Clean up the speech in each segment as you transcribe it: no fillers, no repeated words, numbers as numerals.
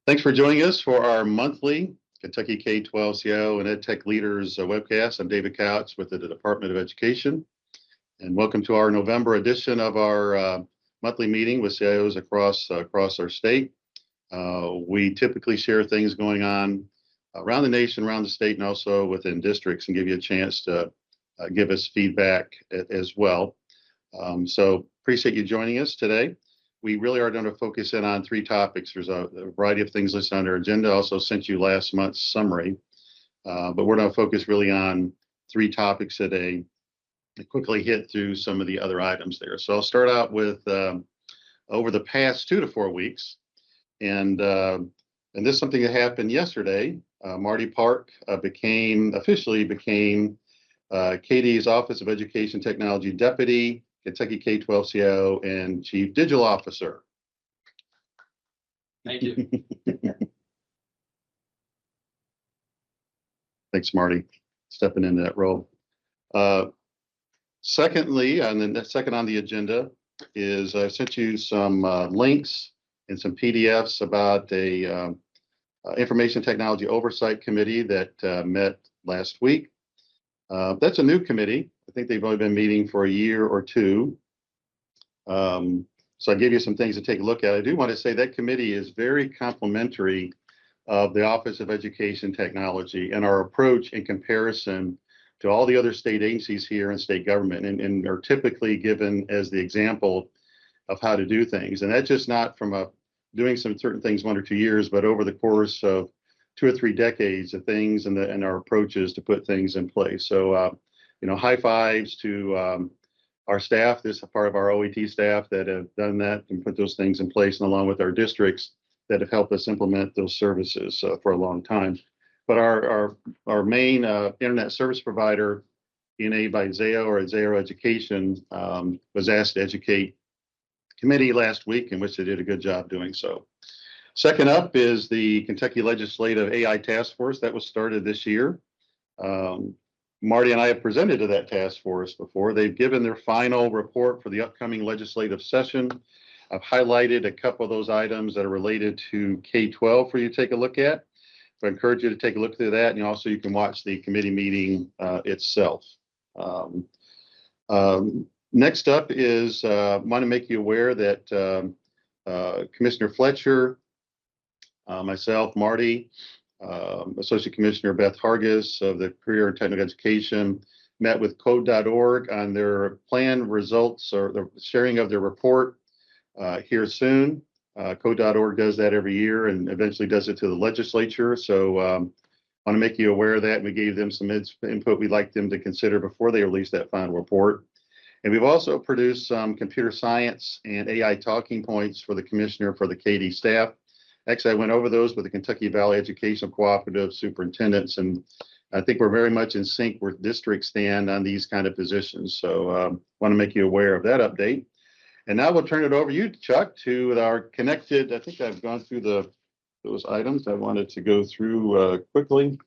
Thanks for joining us for our monthly Kentucky K-12 CIO and EdTech Leaders webcast. I'm David Couch with the Department of Education, and welcome to our November edition of our monthly meeting with CIOs across our state. We typically share things going on around the nation, around the state, and also within districts, and give you a chance to give us feedback as well. So appreciate you joining us today. We really are going to focus in on three topics. There's a variety of things listed on our agenda. I also sent you last month's summary, but we're going to focus really on three topics today and quickly hit through some of the other items there. So I'll start out with over the past 2 to 4 weeks, and this is something that happened yesterday. Marty Park officially became KD's Office of Education Technology Deputy, Kentucky K-12 CIO, and Chief Digital Officer. Thank you. Thanks, Marty, stepping into that role. Secondly, and the second on the agenda is I sent you some links and some PDFs about a Information Technology Oversight Committee that met last week. That's a new committee. I think they've only been meeting for a year or two. So I gave you some things to take a look at. I do want to say that committee is very complimentary of the Office of Education Technology and our approach in comparison to all the other state agencies here in state government, and are typically given as the example of how to do things. And that's just not from doing some certain things 1 or 2 years, but over the course of 2 or 3 decades of things and our approaches to put things in place. So, high fives to our staff. This is part of our OET staff that have done that and put those things in place, and along with our districts that have helped us implement those services for a long time. But our main internet service provider, ENA by Zayo or Zayo Education, was asked to educate committee last week, in which they did a good job doing so. Second up is the Kentucky Legislative AI Task Force that was started this year. Marty and I have presented to that task force before. They've given their final report for the upcoming legislative session. I've highlighted a couple of those items that are related to K-12 for you to take a look at. So I encourage you to take a look through that, and also you can watch the committee meeting itself. Next up is want to make you aware that Commissioner Fletcher, myself, Marty, Associate Commissioner Beth Hargis of the Career and Technical Education met with code.org on their planned results or the sharing of their report here soon. Code.org does that every year and eventually does it to the legislature. So want to make you aware of that. We gave them some input we'd like them to consider before they release that final report. And we've also produced some computer science and AI talking points for the commissioner for the KD staff. Actually, I went over those with the Kentucky Valley Educational Cooperative superintendents, and I think we're very much in sync where districts stand on these kind of positions. So want to make you aware of that update. And now we'll turn it over to you, Chuck, to our connected. I think I've gone through those items I wanted to go through quickly.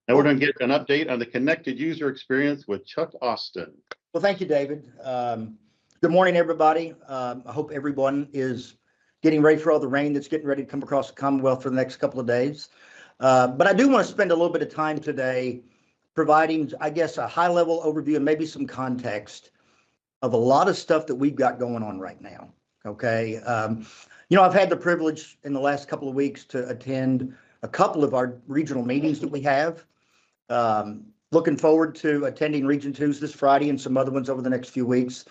Now we're going to get an update on the connected user experience with Chuck Austin. Well, thank you, David. Good morning, everybody. I hope everyone is getting ready for all the rain that's getting ready to come across the Commonwealth for the next couple of days. But I do want to spend a little bit of time today providing, I guess, a high-level overview and maybe some context of a lot of stuff that we've got going on right now, okay? I've had the privilege in the last couple of weeks to attend a couple of our regional meetings that we have. Looking forward to attending Region 2s this Friday and some other ones over the next few weeks,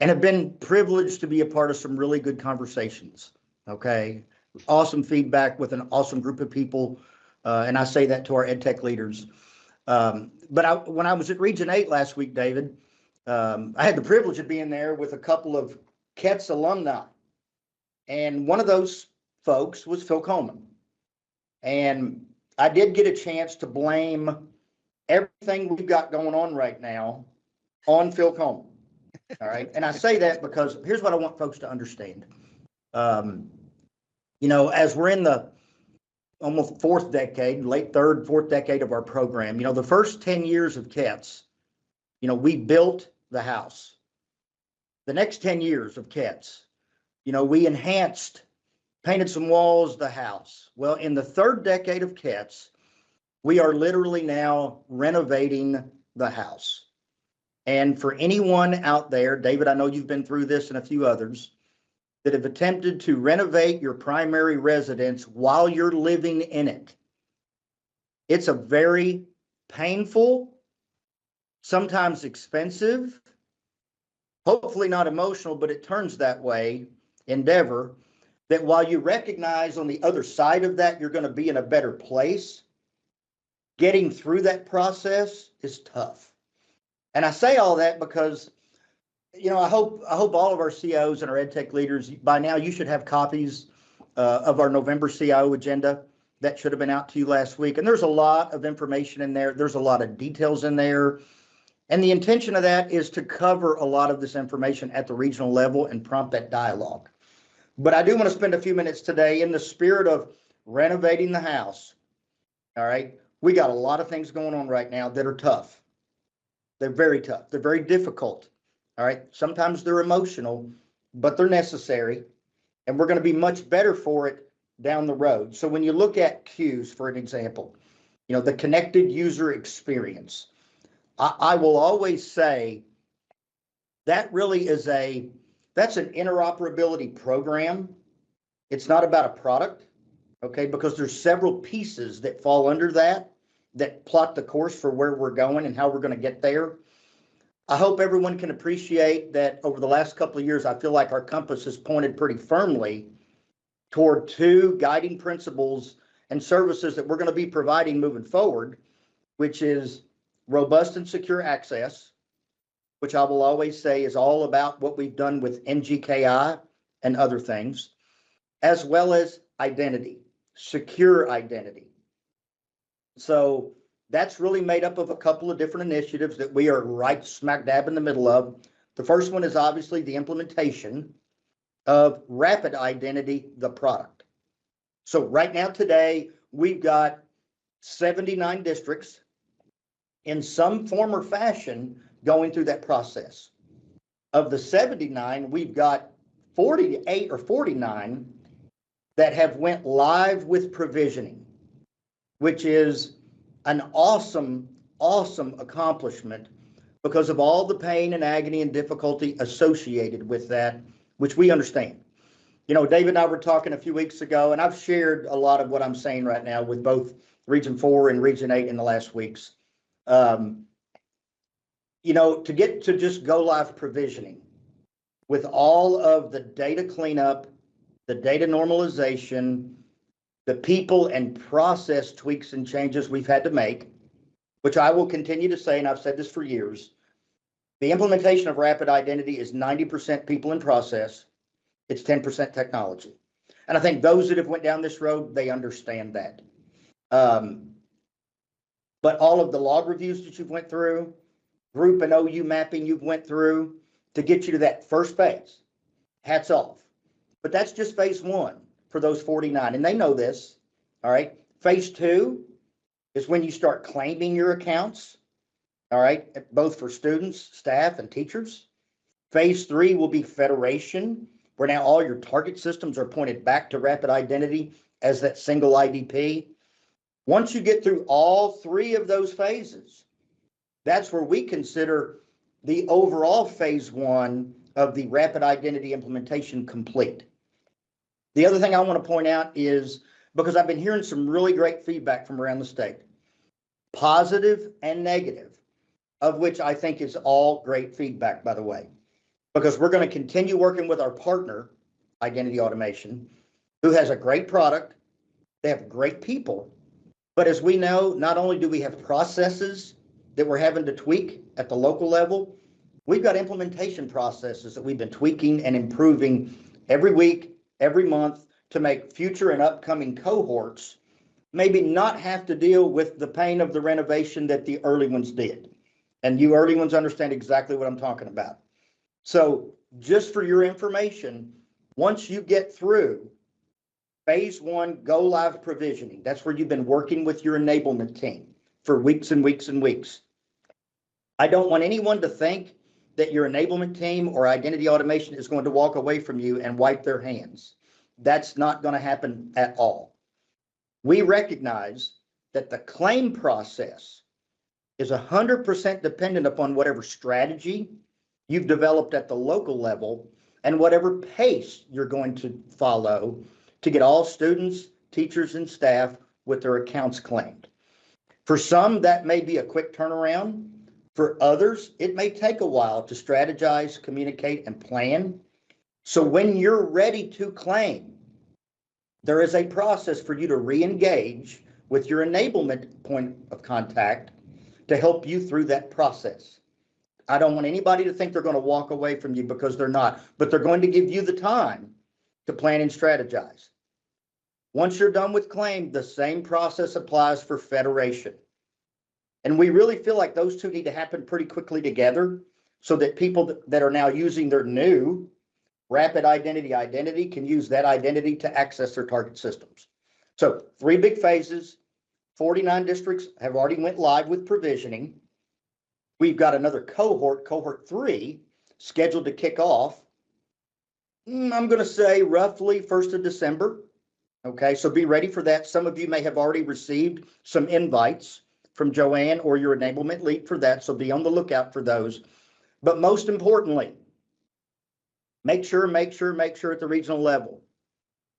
and have been privileged to be a part of some really good conversations, okay? Awesome feedback with an awesome group of people, and I say that to our EdTech leaders. But when I was at Region 8 last week, David, I had the privilege of being there with a couple of KETS alumni, and one of those folks was Phil Coleman. And I did get a chance to blame everything we've got going on right now on Phil Coleman. All right. And I say that because here's what I want folks to understand. As we're in the almost fourth decade, late third, fourth decade of our program, the first 10 years of KETS, we built the house. The next 10 years of KETS, we enhanced painted some walls, the house. Well, in the third decade of CATS, we are literally now renovating the house. And for anyone out there, David, I know you've been through this and a few others, that have attempted to renovate your primary residence while you're living in it. It's a very painful, sometimes expensive, hopefully not emotional, but it turns that way, endeavor, that while you recognize on the other side of that, you're going to be in a better place, getting through that process is tough. And I say all that because, you know, I hope all of our CIOs and our EdTech leaders, by now you should have copies of our November CIO agenda. That should have been out to you last week. And there's a lot of information in there. There's a lot of details in there. And the intention of that is to cover a lot of this information at the regional level and prompt that dialogue. But I do want to spend a few minutes today in the spirit of renovating the house. All right. We got a lot of things going on right now that are tough. They're very tough. They're very difficult. All right. Sometimes they're emotional, but they're necessary. And we're going to be much better for it down the road. So when you look at Q's, for an example, you know, the connected user experience, I will always say that really is that's an interoperability program. It's not about a product, okay, because there's several pieces that fall under that plot the course for where we're going and how we're going to get there. I hope everyone can appreciate that over the last couple of years, I feel like our compass has pointed pretty firmly toward two guiding principles and services that we're going to be providing moving forward, which is robust and secure access, which I will always say is all about what we've done with NGKI and other things, as well as identity, secure identity. So that's really made up of a couple of different initiatives that we are right smack dab in the middle of. The first one is obviously the implementation of Rapid Identity, the product. So right now today, we've got 79 districts in some form or fashion going through that process. Of the 79, we've got 48 or 49 that have went live with provisioning, which is an awesome accomplishment because of all the pain and agony and difficulty associated with that, which we understand. You know, David and I were talking a few weeks ago, and I've shared a lot of what I'm saying right now with both Region 4 and Region 8 in the last weeks. You know, to get to just go live provisioning with all of the data cleanup, the data normalization, the people and process tweaks and changes we've had to make, which I will continue to say, and I've said this for years, the implementation of Rapid Identity is 90% people and process. It's 10% technology. And I think those that have went down this road, they understand that. But all of the log reviews that you've went through, group and OU mapping you've went through to get you to that first phase, hats off. But that's just phase one for those 49, and they know this, all right? Phase two is when you start claiming your accounts, all right, both for students, staff, and teachers. Phase three will be federation, where now all your target systems are pointed back to Rapid Identity as that single IDP. Once you get through all three of those phases, that's where we consider the overall phase one of the Rapid Identity implementation complete. The other thing I want to point out is, because I've been hearing some really great feedback from around the state, positive and negative, of which I think is all great feedback, by the way, because we're going to continue working with our partner, Identity Automation, who has a great product. They have great people. But as we know, not only do we have processes that we're having to tweak at the local level, we've got implementation processes that we've been tweaking and improving every week, every month to make future and upcoming cohorts maybe not have to deal with the pain of the renovation that the early ones did. And you early ones understand exactly what I'm talking about. So just for your information, once you get through phase one, go live provisioning, that's where you've been working with your enablement team for weeks and weeks and weeks. I don't want anyone to think that your enablement team or identity automation is going to walk away from you and wipe their hands. That's not going to happen at all. We recognize that the claim process is 100% dependent upon whatever strategy you've developed at the local level and whatever pace you're going to follow to get all students, teachers, and staff with their accounts claimed. For some, that may be a quick turnaround. For others, it may take a while to strategize, communicate, and plan. So when you're ready to claim, there is a process for you to re-engage with your enablement point of contact to help you through that process. I don't want anybody to think they're going to walk away from you, because they're not, but they're going to give you the time to plan and strategize. Once you're done with claim, the same process applies for federation. And we really feel like those two need to happen pretty quickly together, so that people that are now using their new rapid identity can use that identity to access their target systems. So 3 big phases. 49 districts have already went live with provisioning. We've got another cohort 3, scheduled to kick off, I'm going to say roughly 1st of December. Okay, so be ready for that. Some of you may have already received some invites from Joanne or your enablement lead for that, so be on the lookout for those. But most importantly, make sure at the regional level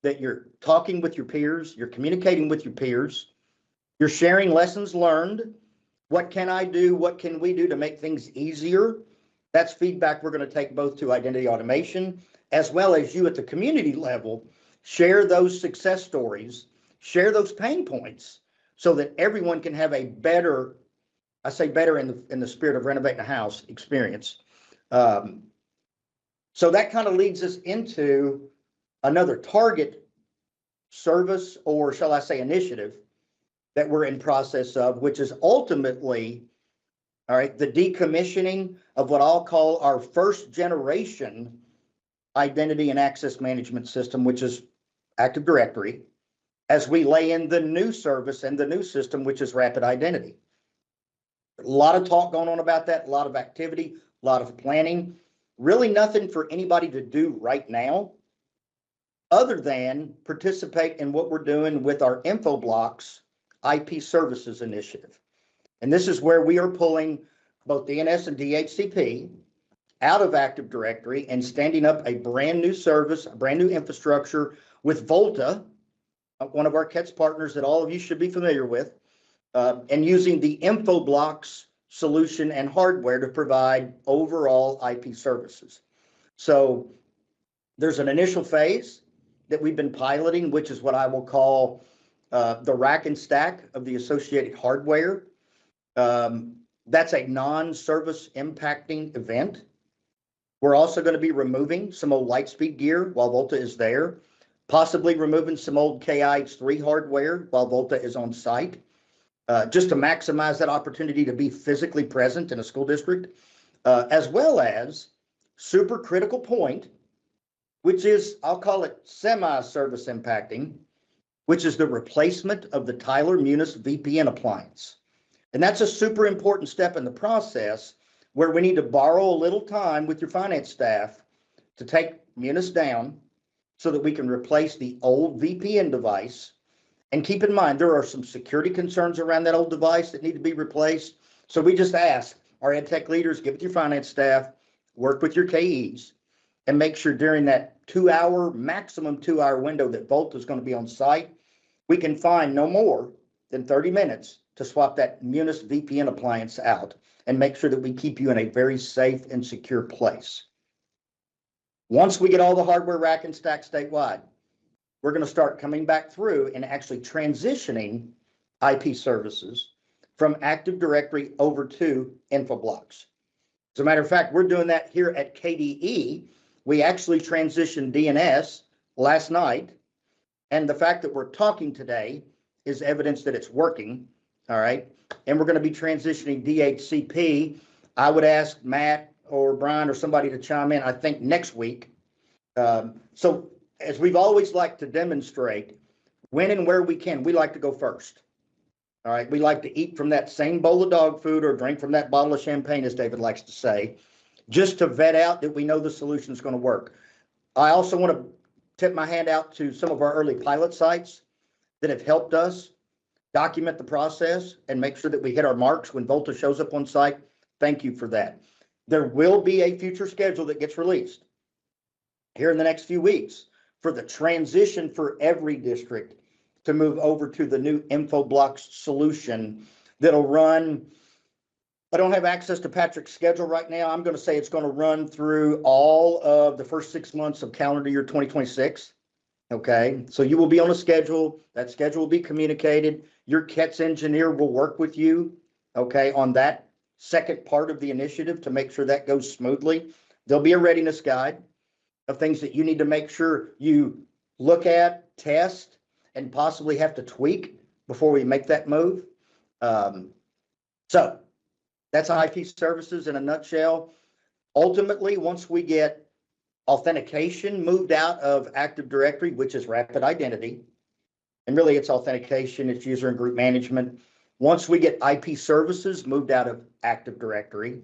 that you're talking with your peers, you're communicating with your peers, you're sharing lessons learned. What can I do? What can we do to make things easier? That's feedback we're going to take both to identity automation, as well as you at the community level. Share those success stories, share those pain points, so that everyone can have a better, I say better in the spirit of renovating a house experience. So that kind of leads us into another target service, or shall I say initiative, that we're in process of, which is ultimately, all right, the decommissioning of what I'll call our first generation identity and access management system, which is Active Directory, as we lay in the new service and the new system, which is Rapid Identity. A lot of talk going on about that, a lot of activity, a lot of planning. Really nothing for anybody to do right now, other than participate in what we're doing with our InfoBlocks IP Services Initiative. And this is where we are pulling both DNS and DHCP out of Active Directory and standing up a brand new service, a brand new infrastructure with Volta, one of our CATS partners that all of you should be familiar with, and using the InfoBlocks solution and hardware to provide overall IP services. So there's an initial phase that we've been piloting, which is what I will call the rack and stack of the associated hardware. That's a non-service impacting event. We're also going to be removing some old Lightspeed gear while Volta is there, possibly removing some old KIH3 hardware while Volta is on site, just to maximize that opportunity to be physically present in a school district, as well as super critical point, which is, I'll call it semi-service impacting, which is the replacement of the Tyler Munis VPN appliance. And that's a super important step in the process, where we need to borrow a little time with your finance staff to take Munis down so that we can replace the old VPN device. And keep in mind, there are some security concerns around that old device that need to be replaced. So we just ask our EdTech leaders, get with your finance staff, work with your KEs, and make sure during that 2-hour, maximum 2-hour window that Volta is going to be on site, we can find no more than 30 minutes to swap that Munis VPN appliance out and make sure that we keep you in a very safe and secure place. Once we get all the hardware rack and stack statewide, we're going to start coming back through and actually transitioning IP services from Active Directory over to InfoBlocks. As a matter of fact, we're doing that here at KDE. We actually transitioned DNS last night, and the fact that we're talking today is evidence that it's working. All right. And we're going to be transitioning DHCP. I would ask Matt or Brian or somebody to chime in, I think next week. So as we've always liked to demonstrate, when and where we can, we like to go first. All right. We like to eat from that same bowl of dog food or drink from that bottle of champagne, as David likes to say, just to vet out that we know the solution is going to work. I also want to tip my hand out to some of our early pilot sites that have helped us document the process and make sure that we hit our marks when Volta shows up on site. Thank you for that. There will be a future schedule that gets released here in the next few weeks for the transition for every district to move over to the new InfoBlocks solution that'll run. I don't have access to Patrick's schedule right now. I'm going to say it's going to run through all of the first 6 months of calendar year 2026. Okay, so you will be on a schedule. That schedule will be communicated. Your CETS engineer will work with you, okay, on that second part of the initiative to make sure that goes smoothly. There'll be a readiness guide of things that you need to make sure you look at, test, and possibly have to tweak before we make that move. So that's IP services in a nutshell. Ultimately, once we get authentication moved out of Active Directory, which is rapid identity, and really it's authentication, it's user and group management. Once we get IP services moved out of Active Directory,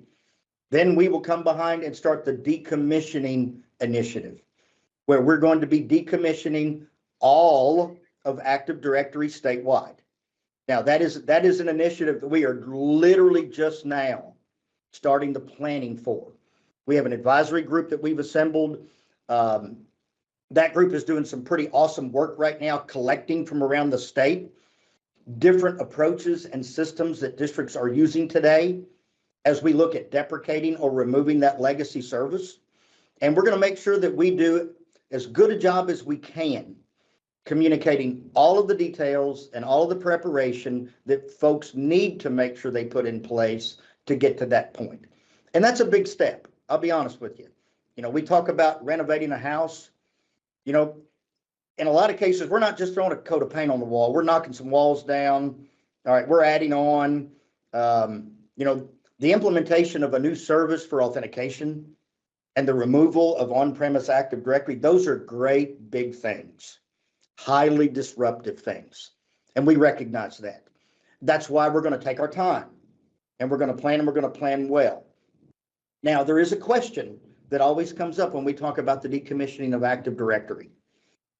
then we will come behind and start the decommissioning initiative, where we're going to be decommissioning all of Active Directory statewide. Now, that is an initiative that we are literally just now starting the planning for. We have an advisory group that we've assembled. That group is doing some pretty awesome work right now, collecting from around the state different approaches and systems that districts are using today as we look at deprecating or removing that legacy service. And we're going to make sure that we do as good a job as we can communicating all of the details and all of the preparation that folks need to make sure they put in place to get to that point. And that's a big step. I'll be honest with you. You know, we talk about renovating a house. You know, in a lot of cases, we're not just throwing a coat of paint on the wall. We're knocking some walls down. All right, we're adding on, you know, the implementation of a new service for authentication and the removal of on-premise Active Directory. Those are great big things, highly disruptive things. And we recognize that. That's why we're going to take our time and we're going to plan, and we're going to plan well. Now, there is a question that always comes up when we talk about the decommissioning of Active Directory.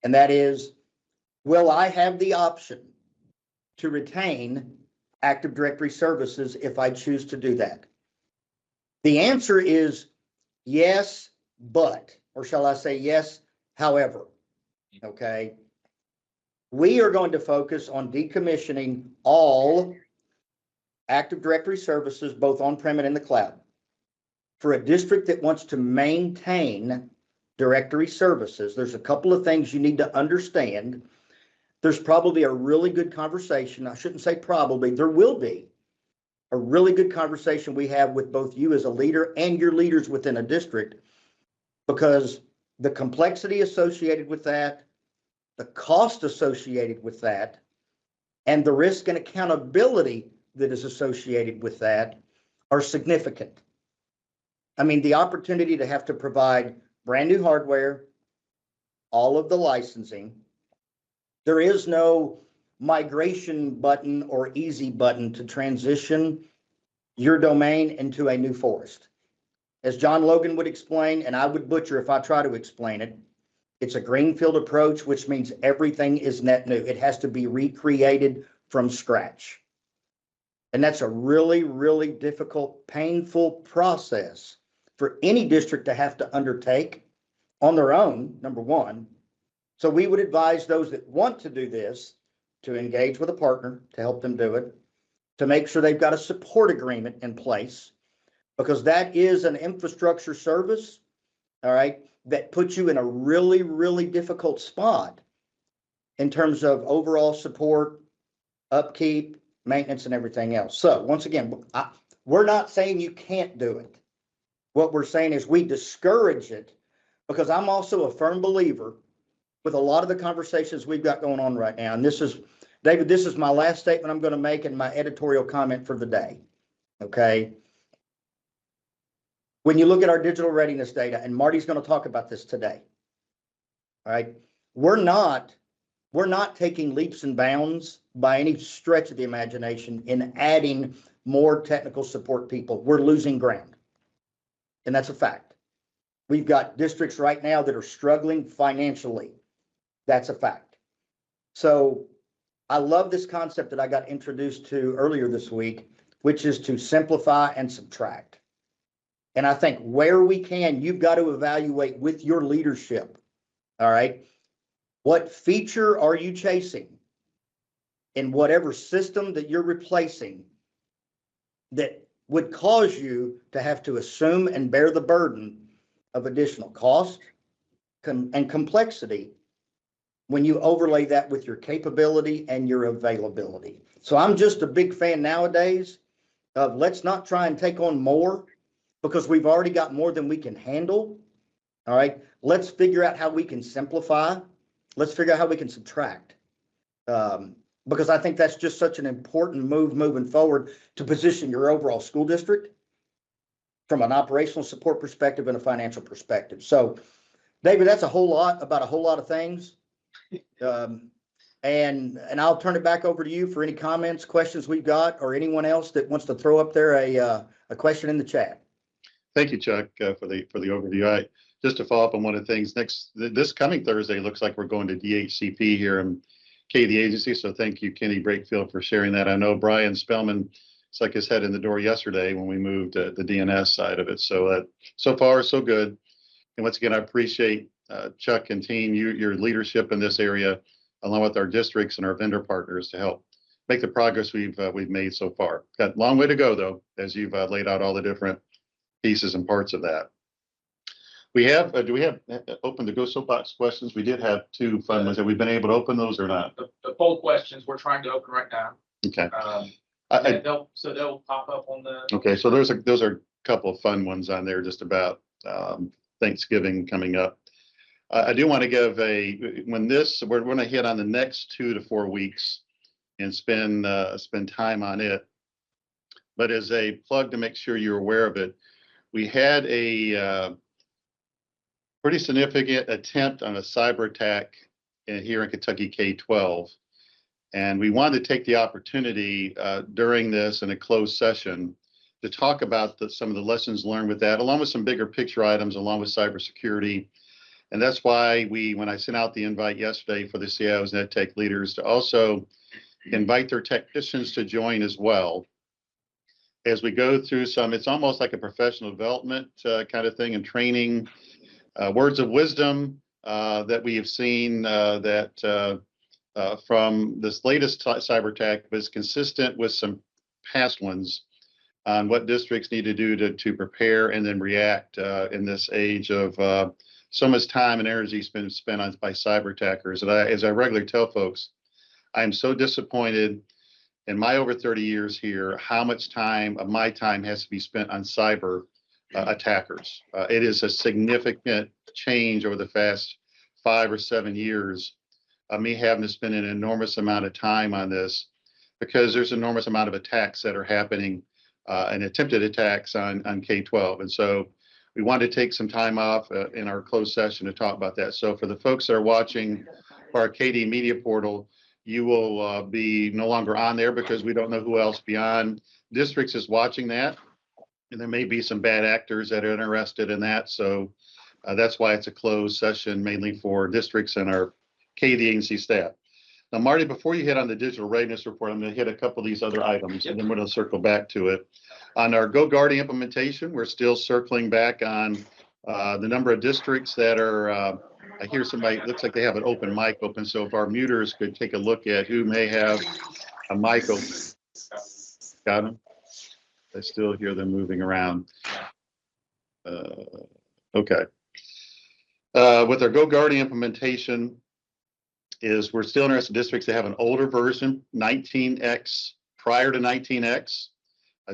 And that is, will I have the option to retain Active Directory services if I choose to do that? The answer is yes, but, or shall I say yes, however, okay? We are going to focus on decommissioning all Active Directory services, both on-prem and in the cloud. For a district that wants to maintain directory services, there's a couple of things you need to understand. There's probably a really good conversation. I shouldn't say probably, there will be a really good conversation we have with both you as a leader and your leaders within a district, because the complexity associated with that, the cost associated with that, and the risk and accountability that is associated with that are significant. I mean, the opportunity to have to provide brand new hardware, all of the licensing. There is no migration button or easy button to transition your domain into a new forest. As John Logan would explain, and I would butcher if I try to explain it, it's a greenfield approach, which means everything is net new. It has to be recreated from scratch. And that's a really, really difficult, painful process for any district to have to undertake on their own, number one. So we would advise those that want to do this to engage with a partner to help them do it, to make sure they've got a support agreement in place, because that is an infrastructure service, all right, that puts you in a really, really difficult spot in terms of overall support, upkeep, maintenance, and everything else. So once again, we're not saying you can't do it. What we're saying is we discourage it, because I'm also a firm believer with a lot of the conversations we've got going on right now. And this is, David, this is my last statement I'm going to make and my editorial comment for the day. Okay. When you look at our digital readiness data, and Marty's going to talk about this today. All right. We're not taking leaps and bounds by any stretch of the imagination in adding more technical support people. We're losing ground. And that's a fact. We've got districts right now that are struggling financially That's a fact. So I love this concept that I got introduced to earlier this week, which is to simplify and subtract. And I think where we can, you've got to evaluate with your leadership. All right. What feature are you chasing in whatever system that you're replacing that would cause you to have to assume and bear the burden of additional cost and complexity when you overlay that with your capability and your availability. So I'm just a big fan nowadays of let's not try and take on more because we've already got more than we can handle. All right. Let's figure out how we can simplify. Let's figure out how we can subtract. Because I think that's just such an important move moving forward to position your overall school district from an operational support perspective and a financial perspective. So, David, that's a whole lot about a whole lot of things. And I'll turn it back over to you for any comments, questions we've got, or anyone else that wants to throw up there a question in the chat. Thank you, Chuck, for the overview. Just to follow up on one of the things, this coming Thursday looks like we're going to DHCP here and the agency. So thank you, Kenny Brakefield, for sharing that. I know Brian Spellman stuck his head in the door yesterday when we moved the DNS side of it. So so far, so good. And once again, I appreciate Chuck and team, your leadership in this area, along with our districts and our vendor partners to help make the progress we've made so far. Got a long way to go, though, as you've laid out all the different pieces and parts of that. We have, do we have open to go soapbox questions? We did have two fun ones. Have we been able to open those or not? The poll questions we're trying to open right now. Okay. They'll pop up on the. Okay, so those are a couple of fun ones on there just about Thanksgiving coming up. I do want to give we're going to hit on the next 2 to 4 weeks and spend time on it. But as a plug to make sure you're aware of it, we had a pretty significant attempt on a cyber attack here in Kentucky K-12. And we wanted to take the opportunity during this in a closed session to talk about some of the lessons learned with that, along with some bigger picture items, along with cybersecurity. And that's why when I sent out the invite yesterday for the CIOs and EdTech leaders to also invite their technicians to join as well. As we go through it's almost like a professional development kind of thing and training, words of wisdom that we have seen from this latest cyber attack was consistent with some past ones on what districts need to do to prepare and then react in this age of so much time and energy spent by cyber attackers. And as I regularly tell folks, I am so disappointed in my over 30 years here, how much of my time has to be spent on cyber attackers. It is a significant change over the past 5 or 7 years of me having to spend an enormous amount of time on this because there's an enormous amount of attacks that are happening and attempted attacks on K-12. And so we wanted to take some time off in our closed session to talk about that. So for the folks that are watching our KD Media Portal, you will be no longer on there because we don't know who else beyond districts is watching that. And there may be some bad actors that are interested in that. So that's why it's a closed session, mainly for districts and our KD agency staff. Now, Marty, before you hit on the digital readiness report, I'm going to hit a couple of these other items, and then we're going to circle back to it. On our GoGuardian implementation, we're still circling back on the number of districts that are, I hear somebody, looks like they have an open mic open, so if our muters could take a look at who may have a mic open. Got them? I still hear them moving around. Okay. With our GoGuardian implementation, we're still interested in districts that have an older version, 19X, prior to 19X,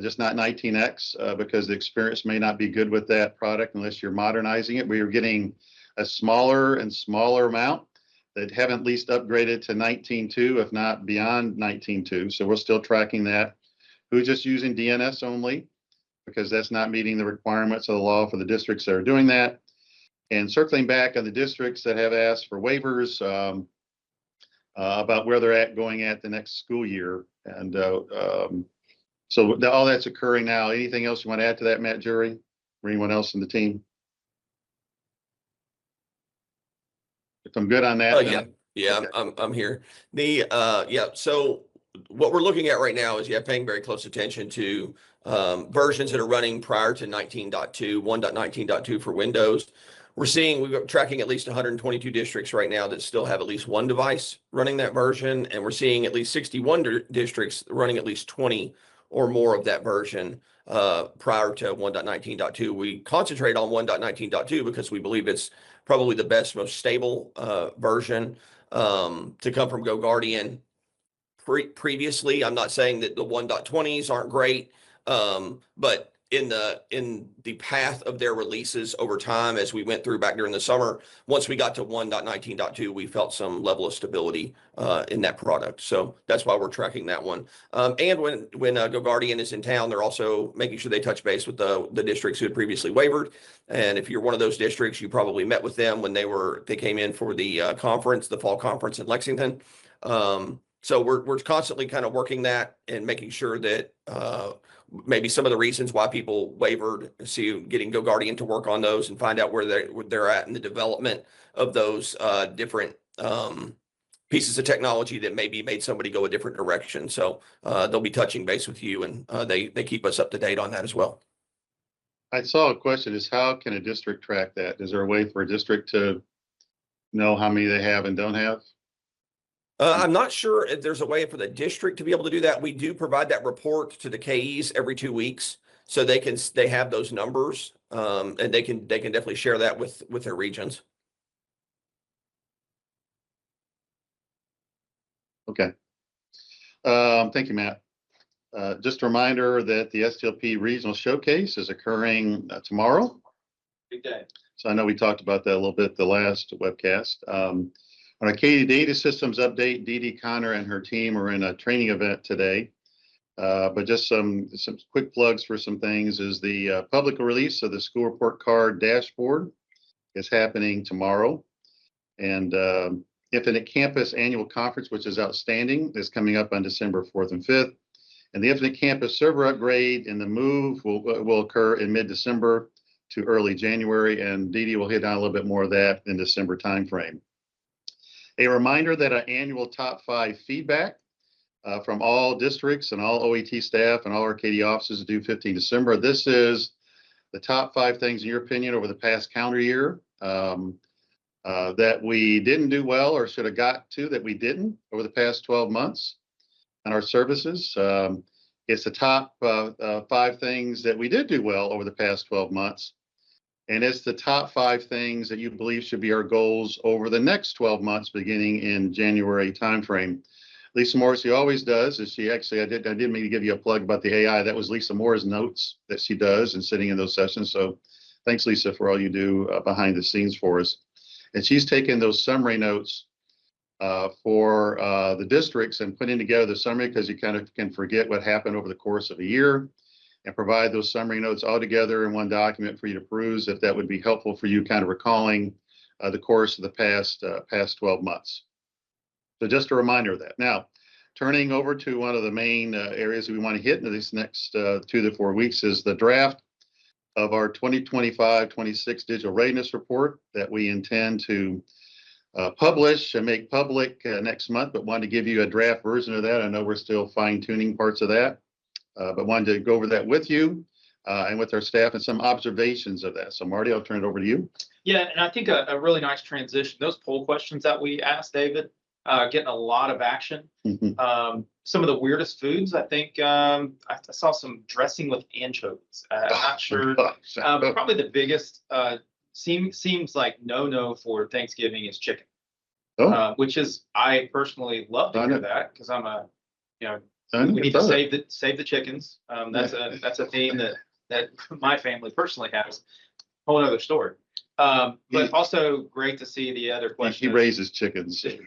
just not 19X, because the experience may not be good with that product unless you're modernizing it. We are getting a smaller and smaller amount that haven't at least upgraded to 19.2, if not beyond 19.2. So we're still tracking that. Who's just using DNS only, because that's not meeting the requirements of the law for the districts that are doing that. And circling back on the districts that have asked for waivers, about where they're at going at the next school year. And so all that's occurring now. Anything else you want to add to that, Matt, Jury, or anyone else in the team? If I'm good on that. Yeah. Yeah, Okay. I'm here. Yeah, so what we're looking at right now is, yeah, paying very close attention to versions that are running prior to 19.2, 1.19.2 for Windows. We're tracking at least 122 districts right now that still have at least one device running that version, and we're seeing at least 61 districts running at least 20 or more of that version prior to 1.19.2. We concentrate on 1.19.2 because we believe it's probably the best, most stable version to come from GoGuardian. Previously, I'm not saying that the 1.20s aren't great, but in the path of their releases over time, as we went through back during the summer, once we got to 1.19.2, we felt some level of stability in that product. So that's why we're tracking that one. And when GoGuardian is in town, they're also making sure they touch base with the districts who had previously wavered. And if you're one of those districts, you probably met with them when they came in for the conference, the fall conference in Lexington. So we're constantly kind of working that and making sure that maybe some of the reasons why people wavered, see getting GoGuardian to work on those and find out where they're at in the development of those different pieces of technology that maybe made somebody go a different direction. So they'll be touching base with you, and they keep us up to date on that as well. I saw a question is how can a district track that? Is there a way for a district to know how many they have and don't have? I'm not sure if there's a way for the district to be able to do that. We do provide that report to the KEs every 2 weeks, so they have those numbers, and they can definitely share that with their regions. Okay. Thank you, Matt. Just a reminder that the STLP Regional Showcase is occurring tomorrow. Big day. So I know we talked about that a little bit the last webcast. On our KD Data Systems update, Dee Dee Connor and her team are in a training event today. But just some quick plugs for some things is the public release of the school report card dashboard is happening tomorrow. And Infinite Campus Annual Conference, which is outstanding, is coming up on December 4th and 5th. And the Infinite Campus server upgrade and the move will occur in mid-December to early January. And Dee Dee will hit on a little bit more of that in December timeframe. A reminder that our annual top 5 feedback from all districts and all OET staff and all our KD offices is due 15 December. This is the top 5 things in your opinion over the past calendar year that we didn't do well or should have got to that we didn't over the past 12 months on our services. It's the top 5 things that we did do well over the past 12 months. And it's the top 5 things that you believe should be our goals over the next 12 months, beginning in January timeframe. Lisa Morrissey always does, is she actually, I did mean to give you a plug about the AI. That was Lisa Moore's notes that she does and sitting in those sessions. So thanks, Lisa, for all you do behind the scenes for us. And she's taken those summary notes for the districts and putting together the summary because you kind of can forget what happened over the course of a year, and provide those summary notes all together in one document for you to peruse if that would be helpful for you kind of recalling the course of the past 12 months. So just a reminder of that. Now, turning over to one of the main areas we want to hit in these next 2 to 4 weeks is the draft of our 2025-26 digital readiness report that we intend to publish and make public next month, but wanted to give you a draft version of that. I know we're still fine tuning parts of that. But wanted to go over that with you and with our staff and some observations of that. So Marty, I'll turn it over to you. Yeah, and I think a really nice transition. Those poll questions that we asked David, getting a lot of action. Some of the weirdest foods, I think I saw some dressing with anchovies. I'm not sure. But probably the biggest seems like no for Thanksgiving is chicken, which is I personally love to hear that because I'm a we need to save the chickens. That's a theme that my family personally has. Whole other story. But also great to see the other question. He raises chickens. Do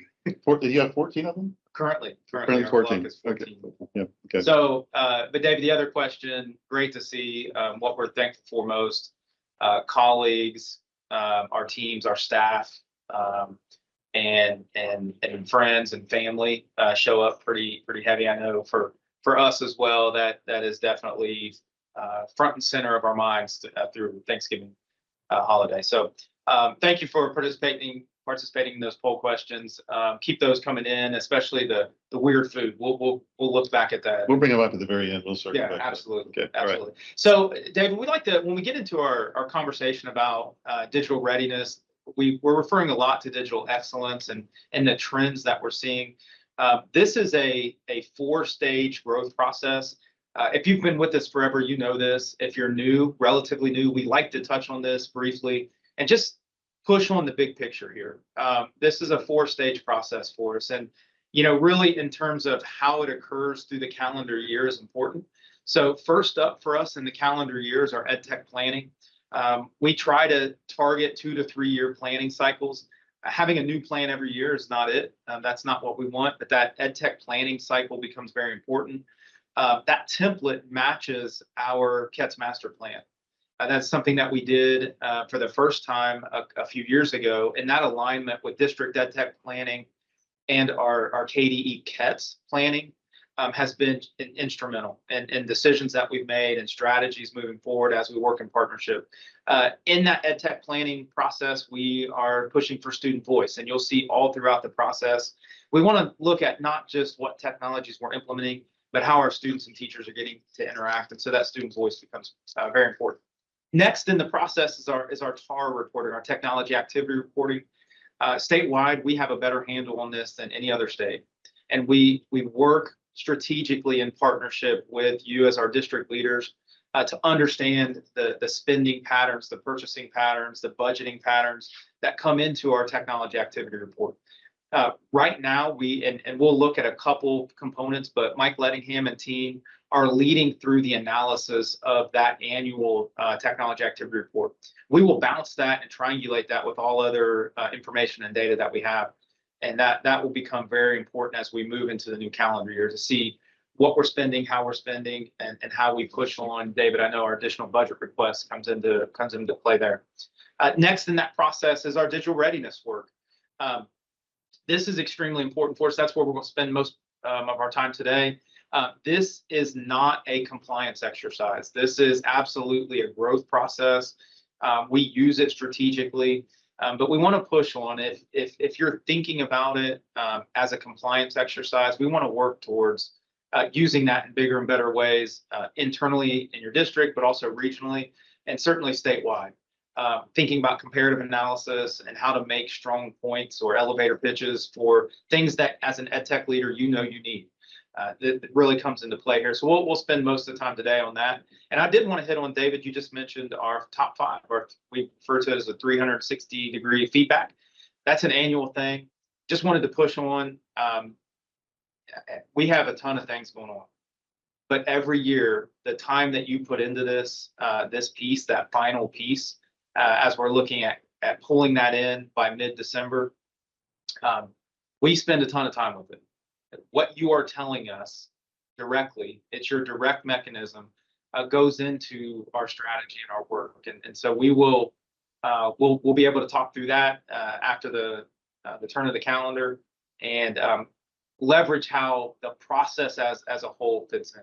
you have 14 of them? Currently 14. Is 14. Okay. Yeah. Okay. So, but David, the other question, great to see what we're thankful for most, colleagues, our teams, our staff, and friends and family show up pretty heavy. I know for us as well, that is definitely front and center of our minds through Thanksgiving holiday. So thank you for participating participating in those poll questions. Keep those coming in, especially the weird food. We'll look back at that. We'll bring them up at the very end. We'll circle Yeah, back. absolutely. Okay, all right. Absolutely. So, David, we'd like to, when we get into our conversation about digital readiness, we're referring a lot to digital excellence and the trends that we're seeing. This is a 4-stage growth process. If you've been with us forever, you know this. If you're new, relatively new, we like to touch on this briefly and just push on the big picture here. This is a 4-stage process for us. And, really in terms of how it occurs through the calendar year is important. So first up for us in the calendar year is our EdTech planning. We try to target 2 to 3 year planning cycles. Having a new plan every year is not it. That's not what we want, but that EdTech planning cycle becomes very important. That template matches our KETS master plan. That's something that we did for the first time a few years ago, and that alignment with district EdTech planning and our KDE KETS planning has been instrumental in decisions that we've made and strategies moving forward as we work in partnership. In that EdTech planning process, we are pushing for student voice, and you'll see all throughout the process. We want to look at not just what technologies we're implementing, but how our students and teachers are getting to interact, and so that student voice becomes very important. Next in the process is our TAR reporting, our technology activity reporting. Statewide, we have a better handle on this than any other state, and we work strategically in partnership with you as our district leaders to understand the spending patterns, the purchasing patterns, the budgeting patterns that come into our technology activity report. Right now, we'll look at a couple components, but Mike Lettingham and team are leading through the analysis of that annual technology activity report. We will bounce that and triangulate that with all other information and data that we have. And that will become very important as we move into the new calendar year to see what we're spending, how we're spending, and how we push on. David, I know our additional budget request comes into play there. Next in that process is our digital readiness work. This is extremely important for us. That's where we're going to spend most of our time today. This is not a compliance exercise. This is absolutely a growth process. We use it strategically. But we want to push on it. If you're thinking about it as a compliance exercise, we want to work towards using that in bigger and better ways internally in your district, but also regionally and certainly statewide. Thinking about comparative analysis and how to make strong points or elevator pitches for things that as an EdTech leader, you need. That really comes into play here. So we'll spend most of the time today on that. And I did want to hit on, David, you just mentioned our top 5, or we refer to it as a 360-degree feedback. That's an annual thing. Just wanted to push on. We have a ton of things going on. But every year, the time that you put into this piece, that final piece, as we're looking at pulling that in by mid-December, we spend a ton of time with it. What you are telling us directly, it's your direct mechanism, goes into our strategy and our work. And so we'll be able to talk through that after the turn of the calendar and leverage how the process as a whole fits in.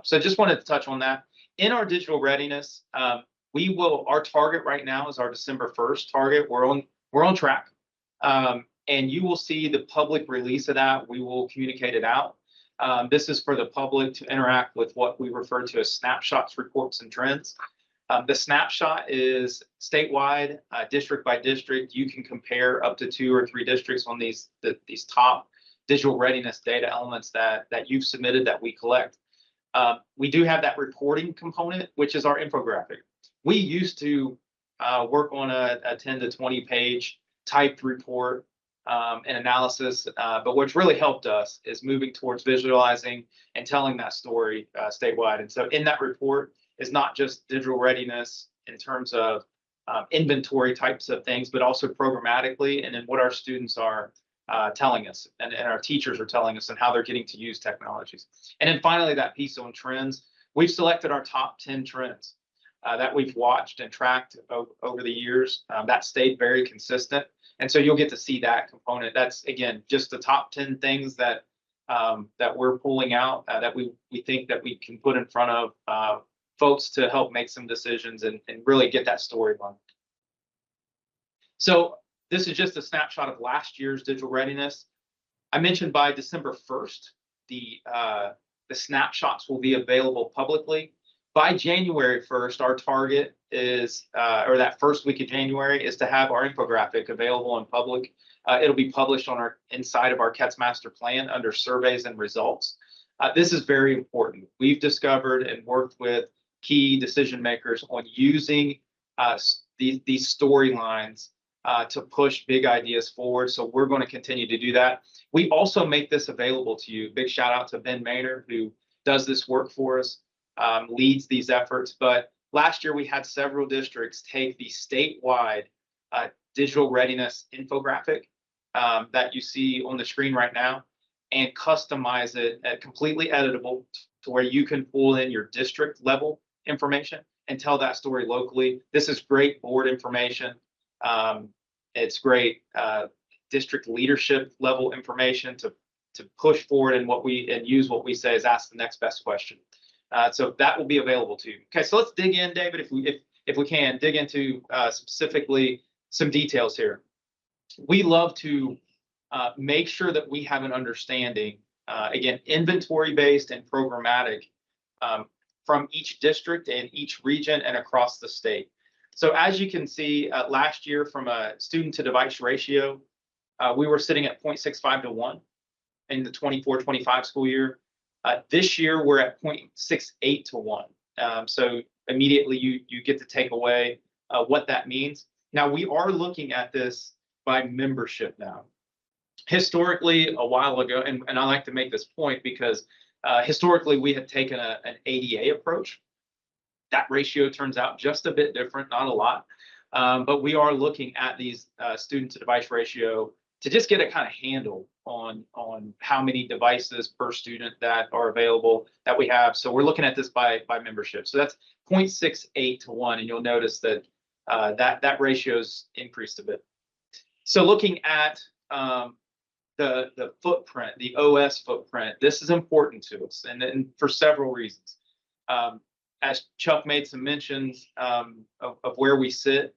So just wanted to touch on that. In our digital readiness, our target right now is our December 1st target. We're on track. And you will see the public release of that. We will communicate it out. This is for the public to interact with what we refer to as snapshots, reports, and trends. The snapshot is statewide, district by district. You can compare up to 2 or 3 districts on these top digital readiness data elements that you've submitted that we collect. We do have that reporting component, which is our infographic. We used to work on a 10 to 20 page typed report and analysis, but what's really helped us is moving towards visualizing and telling that story statewide. And so in that report is not just digital readiness in terms of inventory types of things, but also programmatically, and then what our students are telling us and our teachers are telling us and how they're getting to use technologies. And then finally, that piece on trends, we've selected our top 10 trends that we've watched and tracked over the years. That stayed very consistent. And so you'll get to see that component. That's, again, just the top 10 things that we're pulling out that we think that we can put in front of folks to help make some decisions and really get that story going. So This is just a snapshot of last year's digital readiness. I mentioned by December 1st, the snapshots will be available publicly. By January 1st, our target is, or that first week of January, is to have our infographic available in public. It'll be published on inside of our CATS master plan under surveys and results. This is very important. We've discovered and worked with key decision makers on using these storylines to push big ideas forward. So we're going to continue to do that. We also make this available to you. Big shout out to Ben Maynard, who does this work for us, leads these efforts. But last year we had several districts take the statewide digital readiness infographic that you see on the screen right now and customize it completely editable to where you can pull in your district level information and tell that story locally. This is great board information. It's great district leadership level information to push forward and use what we say is ask the next best question. So that will be available to you. Okay, so let's dig in, David, if we can dig into specifically some details here. We love to make sure that we have an understanding, again, inventory based and programmatic from each district and each region and across the state. So as you can see, last year from a student to device ratio, we were sitting at 0.65 to 1 in the 24-25 school year. This year, we're at 0.68 to 1. So immediately you get to take away what that means. Now, we are looking at this by membership now. Historically, a while ago, and I like to make this point because historically we had taken an ADA approach. That ratio turns out just a bit different, not a lot. But we are looking at these student to device ratio to just get a kind of handle on how many devices per student that are available that we have. So we're looking at this by membership. So that's 0.68 to 1, and you'll notice that that ratio's increased a bit. So looking at the footprint, the OS footprint, this is important to us, and for several reasons. As Chuck made some mentions of where we sit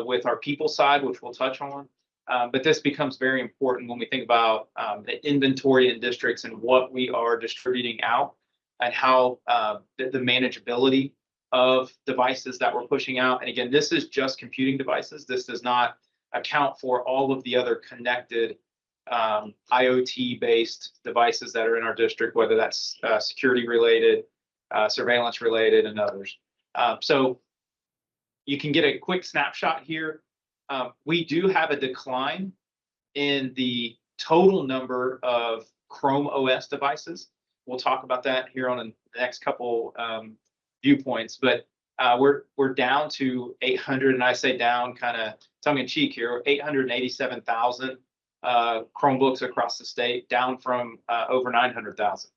with our people side, which we'll touch on, but this becomes very important when we think about the inventory in districts and what we are distributing out and how the manageability of devices that we're pushing out. And again, this is just computing devices. This does not account for all of the other connected IoT-based devices that are in our district, whether that's security related, surveillance related, and others. So you can get a quick snapshot here. We do have a decline in the total number of Chrome OS devices. We'll talk about that here on the next couple viewpoints, but we're down to 800, and I say down kind of tongue in cheek here, 887,000 Chromebooks across the state, down from over 900,000.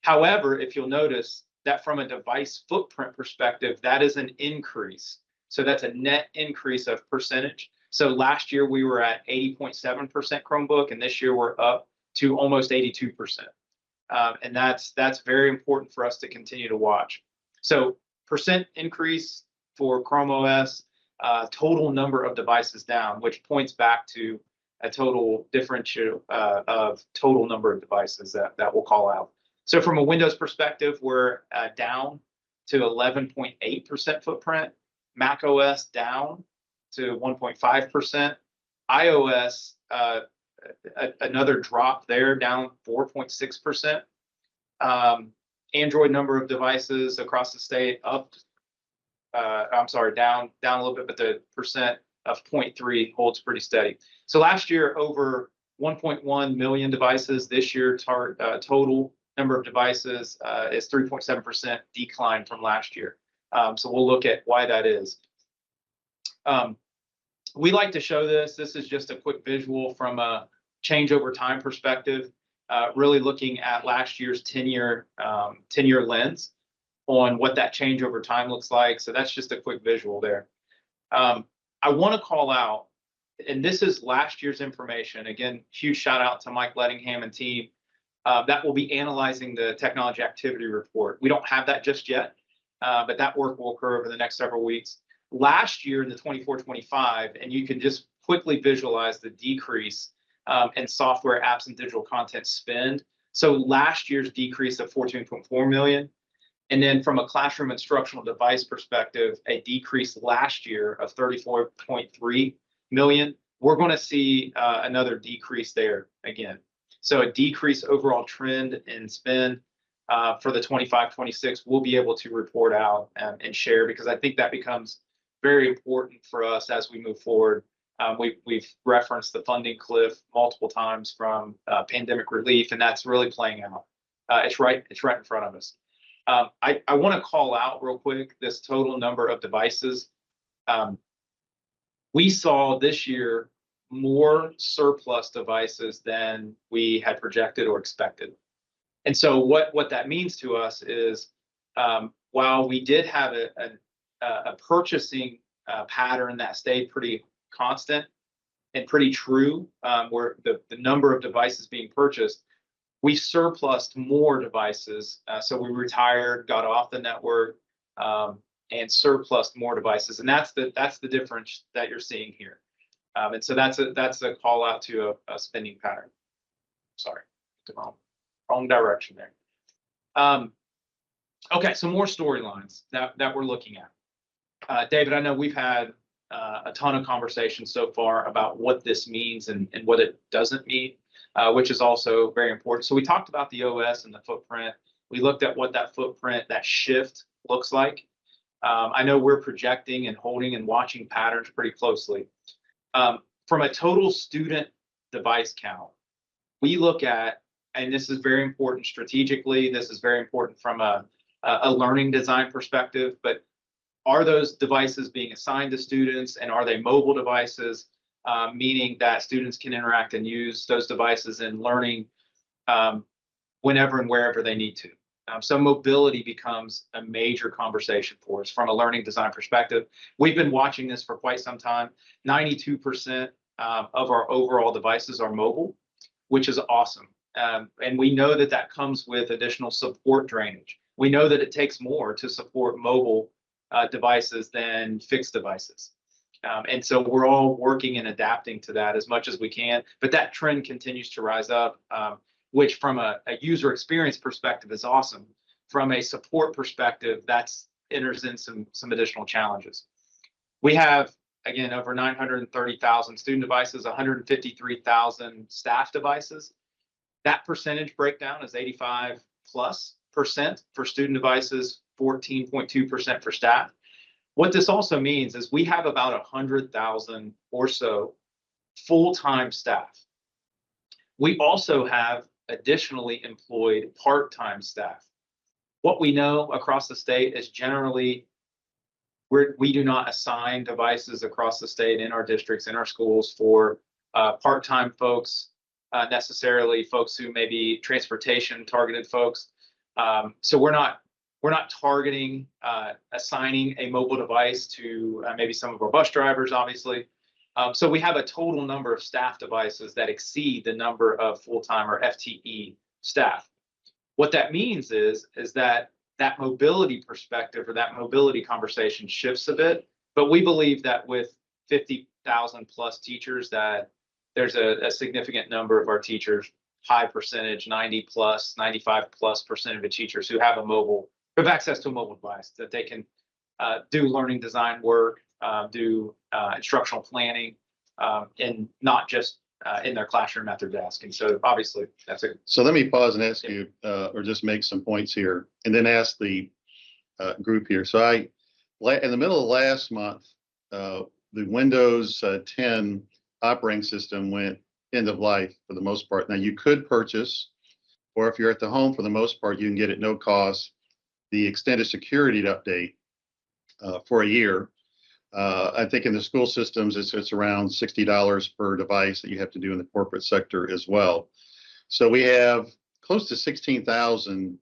However, if you'll notice that from a device footprint perspective, that is an increase. So that's a net increase of percentage. So last year we were at 80.7% Chromebook, and this year we're up to almost 82%. And that's very important for us to continue to watch. So percent increase for Chrome OS, total number of devices down, which points back to a total differential of total number of devices that we'll call out. So from a Windows perspective, we're down to 11.8% footprint. Mac OS down to 1.5%. iOS, another drop there, down 4.6%. Android number of devices across the state up, down a little bit, but the percent of 0.3 holds pretty steady. So last year, over 1.1 million devices. This year, total number of devices is 3.7% decline from last year. So we'll look at why that is. We like to show this. This is just a quick visual from a change over time perspective, really looking at last year's 10-year lens on what that change over time looks like. So that's just a quick visual there. I want to call out, and this is last year's information. Again, huge shout out to Mike Lettingham and team that will be analyzing the technology activity report. We don't have that just yet, but that work will occur over the next several weeks. Last year in the 24-25, and you can just quickly visualize the decrease in software, apps, and digital content spend. So last year's decrease of 14.4 million, and then from a classroom instructional device perspective, a decrease last year of 34.3 million. We're going to see another decrease there again. So a decrease overall trend in spend for the 25-26 we'll be able to report out and share, because I think that becomes very important for us as we move forward. We've referenced the funding cliff multiple times from pandemic relief, and that's really playing out. It's right in front of us. I want to call out real quick this total number of devices. We saw this year more surplus devices than we had projected or expected. And so what that means to us is, while we did have a purchasing pattern that stayed pretty constant and pretty true, where the number of devices being purchased, we surplused more devices. So we retired, got off the network, and surplused more devices. And that's the difference that you're seeing here. And so that's a call out to a spending pattern. Sorry, wrong direction there. Okay, so more storylines that we're looking at. David, I know we've had a ton of conversations so far about what this means and what it doesn't mean, which is also very important. So we talked about the OS and the footprint. We looked at what that footprint, that shift looks like. I know we're projecting and holding and watching patterns pretty closely. From a total student device count, we look at, and this is very important strategically, this is very important from a learning design perspective, but are those devices being assigned to students, and are they mobile devices, meaning that students can interact and use those devices in learning whenever and wherever they need to. So mobility becomes a major conversation for us from a learning design perspective. We've been watching this for quite some time. 92% of our overall devices are mobile, which is awesome. And we know that that comes with additional support drainage. We know that it takes more to support mobile devices than fixed devices. And so we're all working and adapting to that as much as we can. But that trend continues to rise up, which from a user experience perspective is awesome. From a support perspective, that's enters in some additional challenges. We have, again, over 930,000 student devices, 153,000 staff devices. That percentage breakdown is 85+% for student devices, 14.2% for staff. What this also means is we have about 100,000 or so full-time staff. We also have additionally employed part-time staff. What we know across the state is generally we do not assign devices across the state in our districts, in our schools for part-time folks, necessarily folks who may be transportation targeted folks. So we're not targeting assigning a mobile device to maybe some of our bus drivers, obviously. So we have a total number of staff devices that exceed the number of full-time or FTE staff. What that means is that mobility perspective or that mobility conversation shifts a bit. But we believe that with 50,000 plus teachers, that there's a significant number of our teachers, high percentage, 95+% of the teachers who have access to a mobile device that they can do learning design work, do instructional planning, and not just in their classroom at their desk. And so obviously that's it. So let me pause and ask you, or just make some points here, and then ask the group here. So in the middle of last month, the Windows 10 operating system went end of life for the most part. Now you could purchase, or if you're at the home, for the most part, you can get at no cost the extended security update for a year. I think in the school systems, it's around $60 per device that you have to do in the corporate sector as well. So we have close to 16,000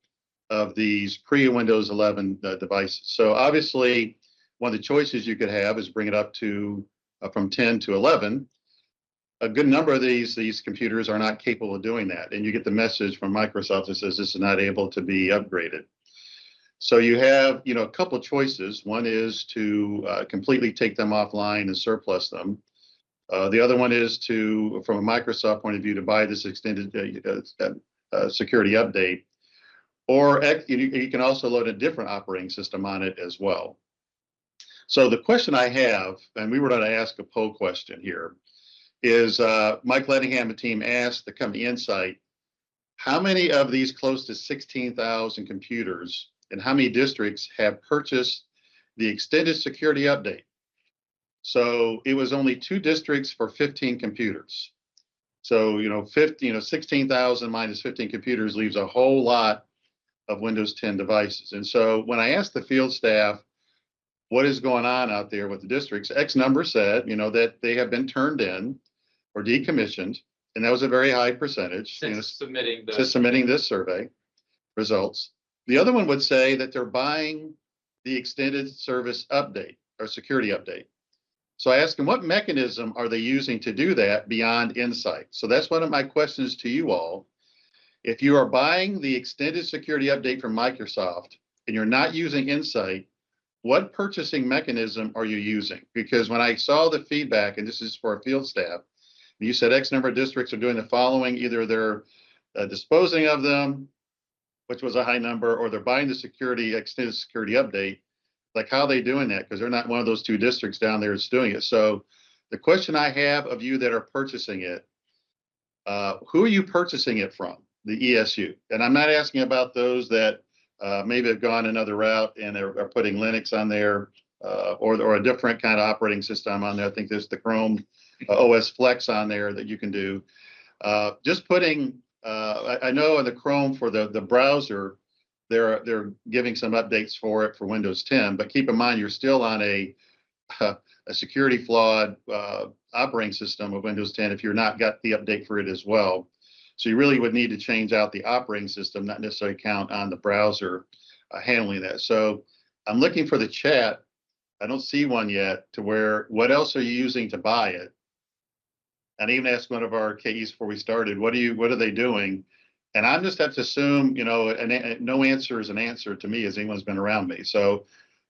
of these pre-Windows 11 devices. So obviously, one of the choices you could have is bring it up to from 10 to 11. A good number of these computers are not capable of doing that, and you get the message from Microsoft that says this is not able to be upgraded. So you have, a couple of choices. One is to completely take them offline and surplus them. The other one is from a Microsoft point of view, to buy this extended security update. Or you can also load a different operating system on it as well. So the question I have, and we were going to ask a poll question here, is Mike Lettingham and team asked the company Insight, how many of these close to 16,000 computers and how many districts have purchased the extended security update? So it was only 2 districts for 15 computers. So, 16,000 minus 15 computers leaves a whole lot of Windows 10 devices. And so when I asked the field staff, what is going on out there with the districts, X number said, that they have been turned in or decommissioned. And that was a very high percentage Since submitting this survey results. The other one would say that they're buying the extended service update or security update. So I asked them, what mechanism are they using to do that beyond Insight? So that's one of my questions to you all. If you are buying the extended security update from Microsoft and you're not using Insight, what purchasing mechanism are you using? Because when I saw the feedback, and this is for our field staff, you said X number of districts are doing the following: either they're disposing of them, which was a high number, or they're buying the extended security update. Like, how are they doing that? Because they're not one of those 2 districts down there that's doing it. So the question I have of you that are purchasing it, who are you purchasing it from? The ESU. And I'm not asking about those that maybe have gone another route and are putting Linux on there or a different kind of operating system on there. I think there's the Chrome OS Flex on there that you can do. Just putting, I know in the Chrome for the browser, they're giving some updates for it for Windows 10, but keep in mind you're still on a security flawed operating system of Windows 10 if you're not got the update for it as well. So you really would need to change out the operating system, not necessarily count on the browser handling that. So I'm looking for the chat. I don't see one yet to where, what else are you using to buy it? And even asked one of our KEs before we started, what are they doing? And I just have to assume, no answer is an answer to me as anyone's been around me. So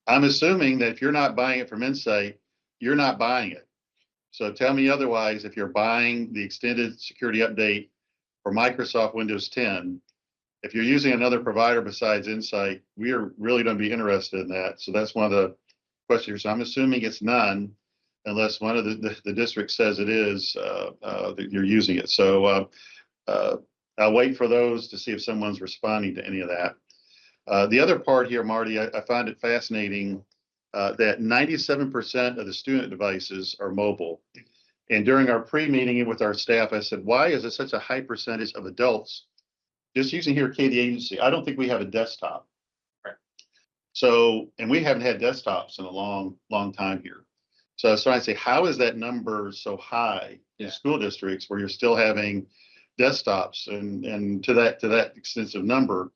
I'm assuming that if you're not buying it from Insight, you're not buying it. So tell me otherwise, if you're buying the extended security update for Microsoft Windows 10, if you're using another provider besides Insight, we are really going to be interested in that. So that's one of the questions. So I'm assuming it's none, unless one of the district says it is, that you're using it. So I'll wait for those to see if someone's responding to any of that. The other part here, Marty, I find it fascinating that 97% of the student devices are mobile. And during our pre-meeting with our staff, I said, why is it such a high percentage of adults just using here KD agency? I don't think we have a desktop. Right. So, and we haven't had desktops in a long, long time here. So I was trying to say, how is that number so high in school districts where you're still having desktops and to that extensive number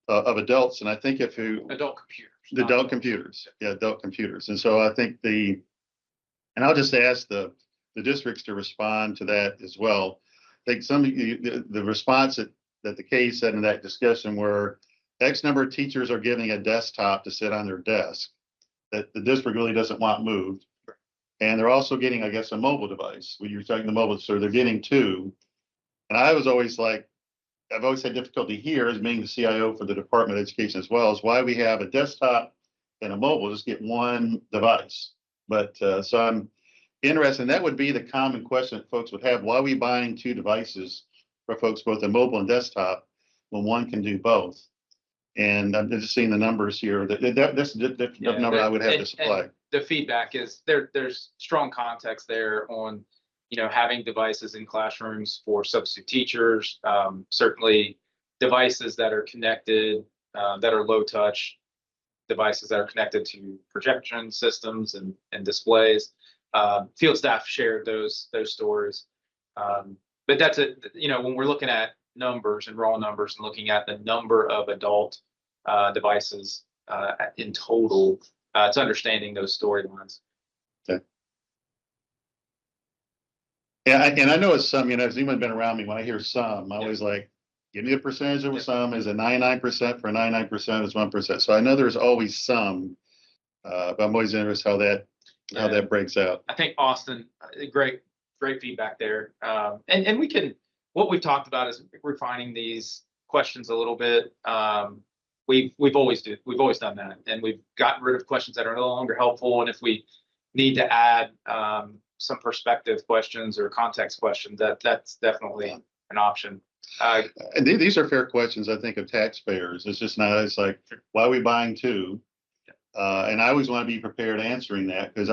of adults? And I think if you adult computers. Adult computers. And so I think and I'll just ask the districts to respond to that as well. I think some of the response that the KE said in that discussion were X number of teachers are giving a desktop to sit on their desk that the district really doesn't want moved. And they're also getting, I guess, a mobile device. When you're talking the mobile, so they're getting 2. And I was always like, I've always had difficulty here as being the CIO for the Department of Education as well, is why we have a desktop and a mobile, just get 1 device. But so I'm interested, and that would be the common question that folks would have. Why are we buying 2 devices for folks, both a mobile and desktop, when 1 can do both? And I'm just seeing the numbers here. That's the number I would have to supply. And the feedback is there's strong context there on, having devices in classrooms for substitute teachers, certainly devices that are connected, that are low touch, devices that are connected to projection systems and displays. Field staff shared those stories. But that's when we're looking at numbers and raw numbers and looking at the number of adult devices in total, it's understanding those storylines. Okay. Yeah, and I know it's some, if anyone been around me, when I hear some, I always like, give me a percentage of some. Is it 99% for 99% is 1%? So I know there's always some, but I'm always interested how that breaks out. I think Austin, a great great feedback there. And we can, what we've talked about is refining these questions a little bit. We've always done that, and we've gotten rid of questions that are no longer helpful. And if we need to add some perspective questions or context questions, that's definitely an option. And these are fair questions, I think, of taxpayers. It's just not, it's like, why are we buying two? And I always want to be prepared answering that, because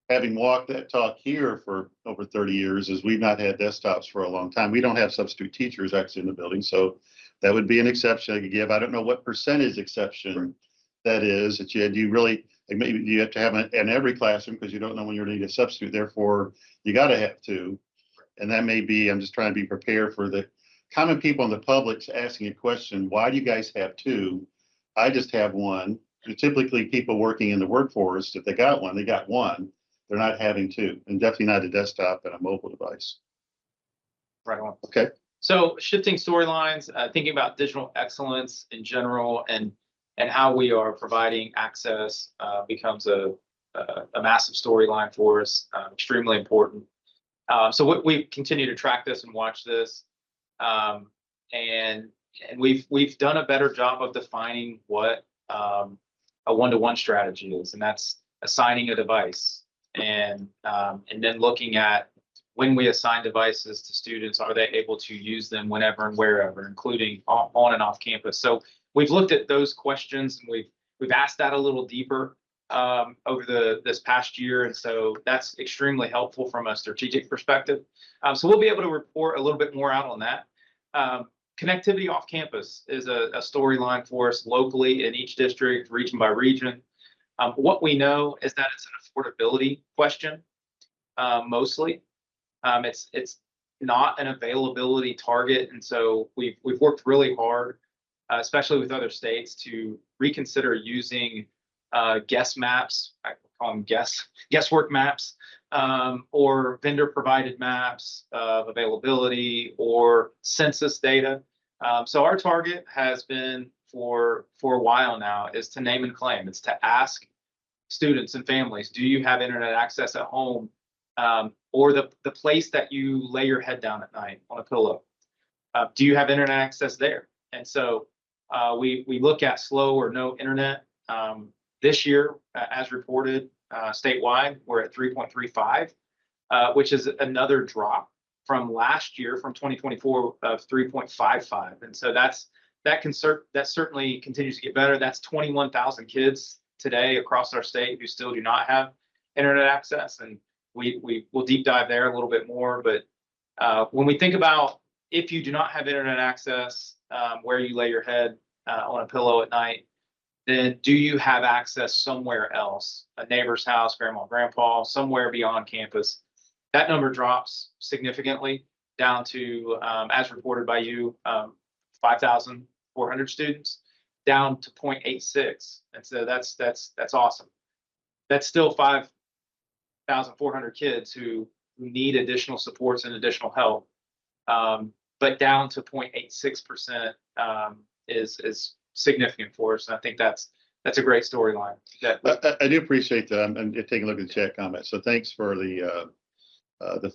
having walked that talk here for over 30 years, is we've not had desktops for a long time. We don't have substitute teachers actually in the building. So that would be an exception I could give. I don't know what percentage exception that is, that you really, like, maybe you have to have in every classroom, because you don't know when you're going to need a substitute. Therefore, you got to have two. And that may be, I'm just trying to be prepared for the common people in the public asking a question, why do you guys have two? I just have one. Typically, people working in the workforce, if they got one, they got one. They're not having two, and definitely not a desktop and a mobile device. Right on. Okay. So shifting storylines, thinking about digital excellence in general, and how we are providing access becomes a massive storyline for us, extremely important. So we continue to track this and watch this, and we've done a better job of defining what a one-to-one strategy is, and that's assigning a device, and then looking at, when we assign devices to students, are they able to use them whenever and wherever, including on and off campus? So we've looked at those questions, and we've asked that a little deeper over this past year, and so that's extremely helpful from a strategic perspective. So we'll be able to report a little bit more out on that. Connectivity off campus is a storyline for us locally in each district, region by region. What we know is that it's an affordability question, mostly. It's not an availability target, and so we've worked really hard, especially with other states, to reconsider using guess maps. I call them guesswork maps, or vendor provided maps of availability, or census data. So our target has been for a while now is to name and claim. It's to ask students and families, do you have internet access at home, or the place that you lay your head down at night on a pillow? Do you have internet access there? And so we look at slow or no internet. This year, as reported statewide, we're at 3.35, which is another drop from last year, from 2024, of 3.55. And so that certainly continues to get better. That's 21,000 kids today across our state who still do not have internet access, and we will deep dive there a little bit more. But when we think about, if you do not have internet access where you lay your head on a pillow at night, then do you have access somewhere else, a neighbor's house, grandma, grandpa, somewhere beyond campus? That number drops significantly down to, as reported by you, 5,400 students, down to 0.86. And so that's awesome. That's still 5,400 kids who need additional supports and additional help, but down to 0.86% is significant for us. And I think that's a great storyline. I do appreciate that. I'm taking a look at the chat comments. So thanks for the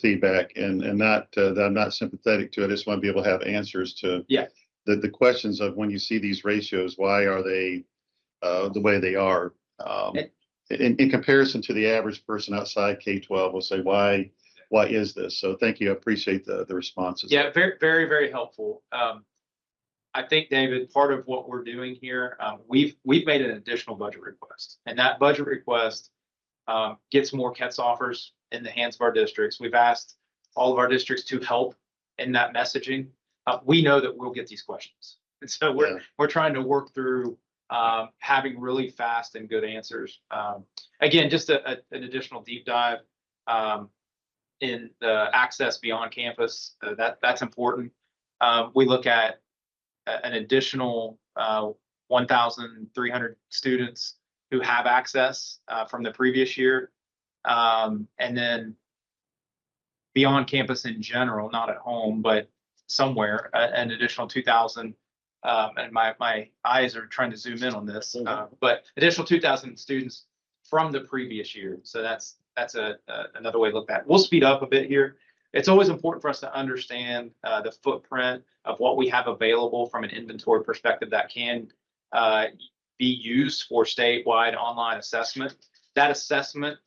feedback, and not that I'm not sympathetic to it. I just want to be able to have answers to the questions of, when you see these ratios, why are they the way they are? In comparison to the average person outside K-12, will say, why is this? So thank you. I appreciate the responses. Yeah, very, very, very helpful. I think, David, part of what we're doing here, we've made an additional budget request, and that budget request gets more KETS offers in the hands of our districts. We've asked all of our districts to help in that messaging. We know that we'll get these questions, and so we're trying to work through having really fast and good answers. Again, just an additional deep dive in the access beyond campus. That's important. We look at an additional 1,300 students who have access from the previous year. And then beyond campus in general, not at home, but somewhere, an additional 2,000. And my eyes are trying to zoom in on this, but additional 2,000 students from the previous year. So that's another way to look at it. We'll speed up a bit here. It's always important for us to understand the footprint of what we have available from an inventory perspective that can be used for statewide online assessment. That assessment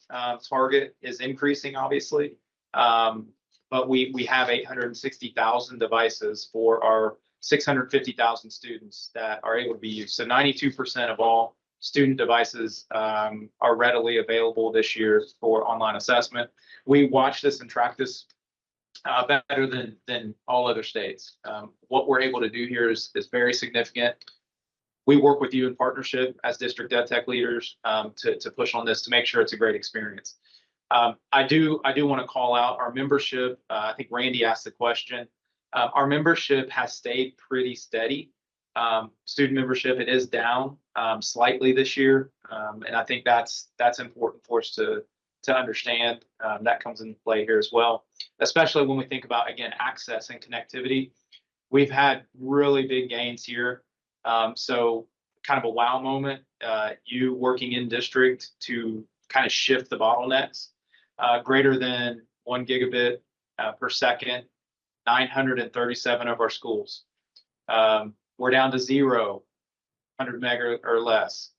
target is increasing, obviously, but we have 860,000 devices for our 650,000 students that are able to be used. So 92% of all student devices are readily available this year for online assessment. We watch this and track this better than all other states. What we're able to do here is very significant. We work with you in partnership as district EdTech leaders to push on this to make sure it's a great experience. I do want to call out our membership. I think Randy asked the question. Our membership has stayed pretty steady. Student membership, it is down slightly this year, and I think that's important for us to understand. That comes into play here as well, especially when we think about, again, access and connectivity. We've had really big gains here. So kind of a wow moment, you working in district to kind of shift the bottlenecks, greater than 1 gigabit per second, 937 of our schools. We're down to 0, 100 meg or less,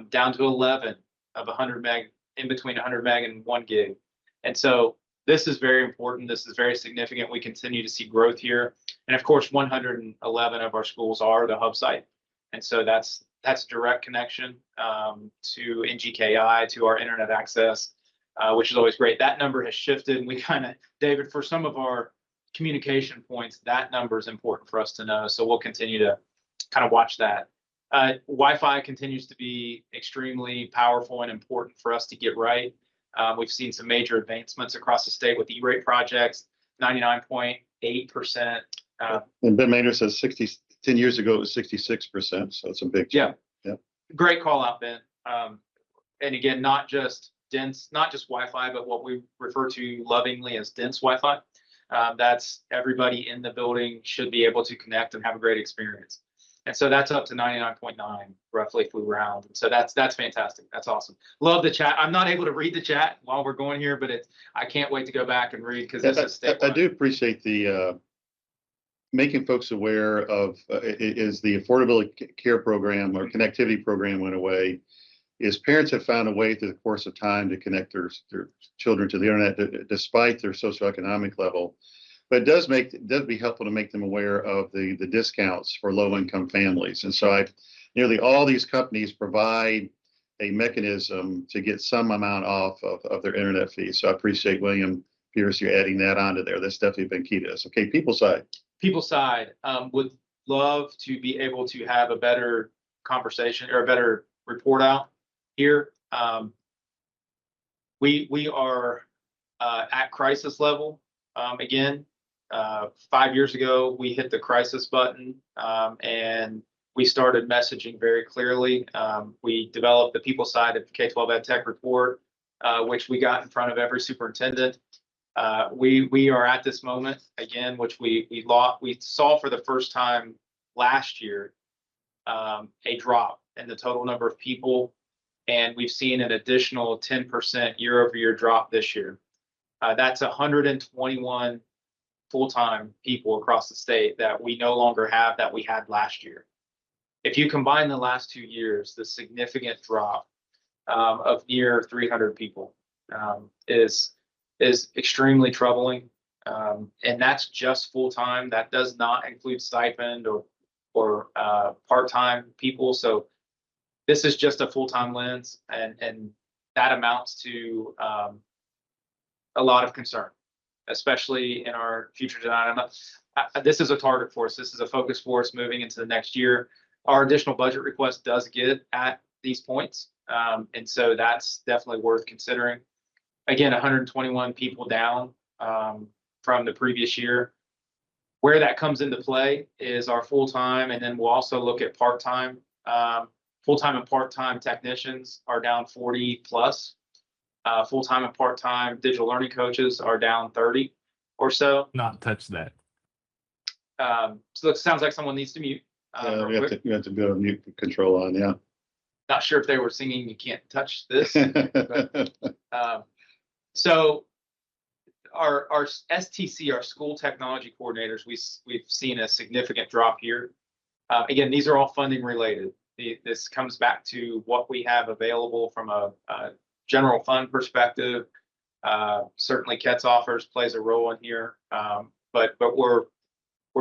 down to 11 of 100 meg, in between 100 meg and 1 gig. And so this is very important. This is very significant. We continue to see growth here. And of course, 111 of our schools are the hub site. And so that's direct connection to NGKI, to our internet access, which is always great. That number has shifted. And we kind of, David, for some of our communication points, that number is important for us to know. So we'll continue to kind of watch that. Wi-Fi continues to be extremely powerful and important for us to get right. We've seen some major advancements across the state with E-rate projects, 99.8%. And Ben Maynard says 10 years ago, it was 66%. So it's a big jump. Yeah. Great call out, Ben. And again, not just Wi-Fi, but what we refer to lovingly as dense Wi-Fi. That's everybody in the building should be able to connect and have a great experience. And so that's up to 99.9 roughly if we round. And so that's fantastic. That's awesome. Love the chat. I'm not able to read the chat while we're going here, but I can't wait to go back and read because this is statewide. I do appreciate the making folks aware of is the affordability care program or connectivity program went away. Is parents have found a way through the course of time to connect their children to the internet despite their socioeconomic level. But it does be helpful to make them aware of the discounts for low-income families. And so nearly all these companies provide a mechanism to get some amount off of their internet fees. So I appreciate William Pierce, you're adding that onto there. That's definitely been key to us. Okay, people side. People side would love to be able to have a better conversation or a better report out here. We are at crisis level again. 5 years ago, we hit the crisis button and we started messaging very clearly. We developed the people side of the K-12 EdTech report, which we got in front of every superintendent. We are at this moment again, which we saw for the first time last year, a drop in the total number of people. And we've seen an additional 10% year-over-year drop this year. That's 121 full-time people across the state that we no longer have that we had last year. If you combine the last 2 years, the significant drop of near 300 people is extremely troubling. And that's just full-time. That does not include stipend or part-time people. So this is just a full-time lens, and that amounts to a lot of concern, especially in our future design. This is a target for us. This is a focus for us moving into the next year. Our additional budget request does get at these points, and so that's definitely worth considering. Again, 121 people down from the previous year. Where that comes into play is our full-time, and then we'll also look at part-time. Full-time and part-time technicians are down 40 plus. Full-time and part-time digital learning coaches are down 30 or so. Not touch that. So it sounds like someone needs to mute. We have to go mute control on, yeah. Not sure if they were singing "You Can't Touch This." But, So our STC, our school technology coordinators, we've seen a significant drop here. Again, these are all funding related. This comes back to what we have available from a general fund perspective. Certainly Ket's offers plays a role in here. But we're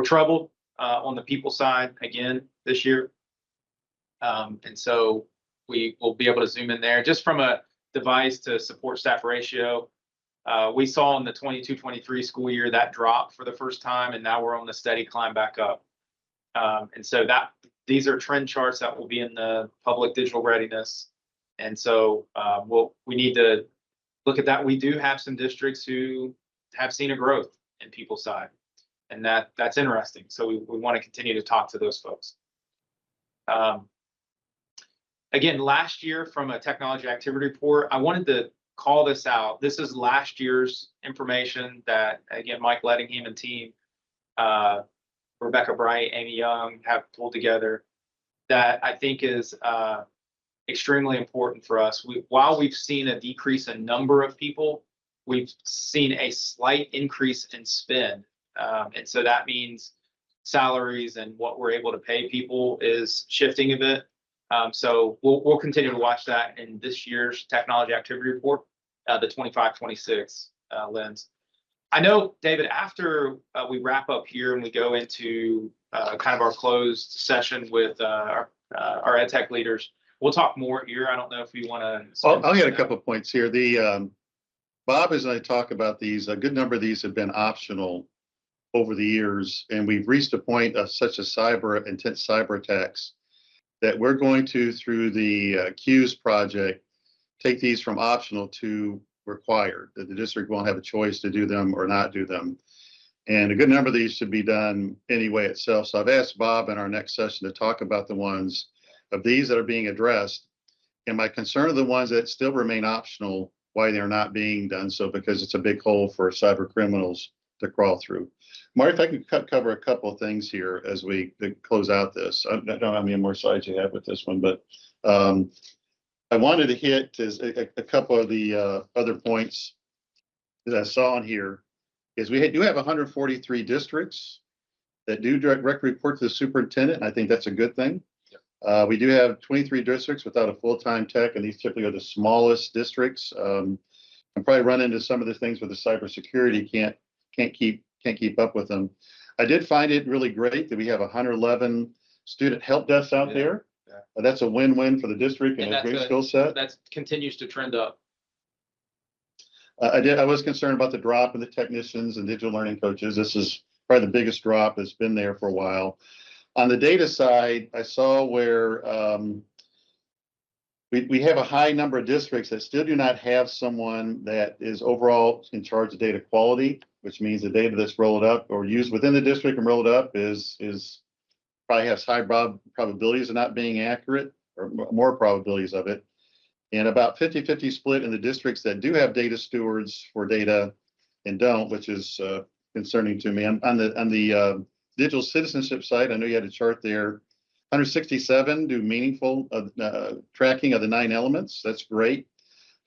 troubled on the people side again this year. And so we will be able to zoom in there just from a device to support staff ratio. We saw in the 22-23 school year that drop for the first time, and now we're on the steady climb back up. And so these are trend charts that will be in the public digital readiness. And so we need to look at that. We do have some districts who have seen a growth in people side, and that's interesting. So we want to continue to talk to those folks. Again, last year from a technology activity report, I wanted to call this out. This is last year's information that, again, Mike Lettingham and team, Rebecca Bright, Amy Young have pulled together that I think is extremely important for us. While we've seen a decrease in number of people, we've seen a slight increase in spend. And so that means salaries and what we're able to pay people is shifting a bit. So we'll continue to watch that in this year's technology activity report, the 25-26 lens. I know, David, after we wrap up here and we go into kind of our closed session with our EdTech leaders, we'll talk more here. I don't know if you want to. I'll get a couple of points here. Bob, as I talk about these, a good number of these have been optional over the years, and we've reached a point of such a intense cyber attacks that we're going to, through the CUES project, take these from optional to required, that the district won't have a choice to do them or not do them. And a good number of these should be done anyway itself. So I've asked Bob in our next session to talk about the ones of these that are being addressed. And my concern are the ones that still remain optional, why they're not being done so, because it's a big hole for cyber criminals to crawl through. Marty, if I can cover a couple of things here as we close out this. I don't know how many more slides you have with this one, but I wanted to hit a couple of the other points that I saw in here. Is we do have 143 districts that do direct report to the superintendent, and I think that's a good thing. Yep. We do have 23 districts without a full-time tech, and these typically are the smallest districts. And probably run into some of the things with the cybersecurity, can't keep up with them. I did find it really great that we have 111 student help desks out there. Yeah. That's a win-win for the district and a great skill set. That continues to trend up. I was concerned about the drop in the technicians and digital learning coaches. This is probably the biggest drop that's been there for a while. On the data side, I saw where we have a high number of districts that still do not have someone that is overall in charge of data quality, which means the data that's rolled up or used within the district and rolled up is probably has high probabilities of not being accurate, or more probabilities of it. And about 50-50 split in the districts that do have data stewards for data and don't, which is concerning to me. On the digital citizenship side, I know you had a chart there. 167 do meaningful tracking of the 9 elements. That's great.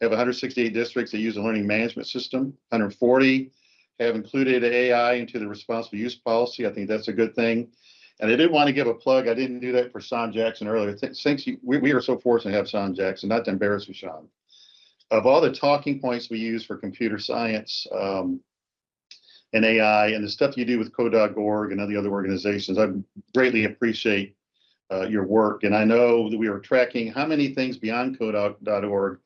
We have 168 districts that use a learning management system. 140 have included AI into the responsible use policy. I think that's a good thing. And I did want to give a plug. I didn't do that for Sean Jackson earlier. We are so fortunate to have Sean Jackson, not to embarrass you, Sean. Of all the talking points we use for computer science and AI and the stuff you do with code.org and other organizations, I greatly appreciate your work. And I know that we are tracking how many things beyond code.org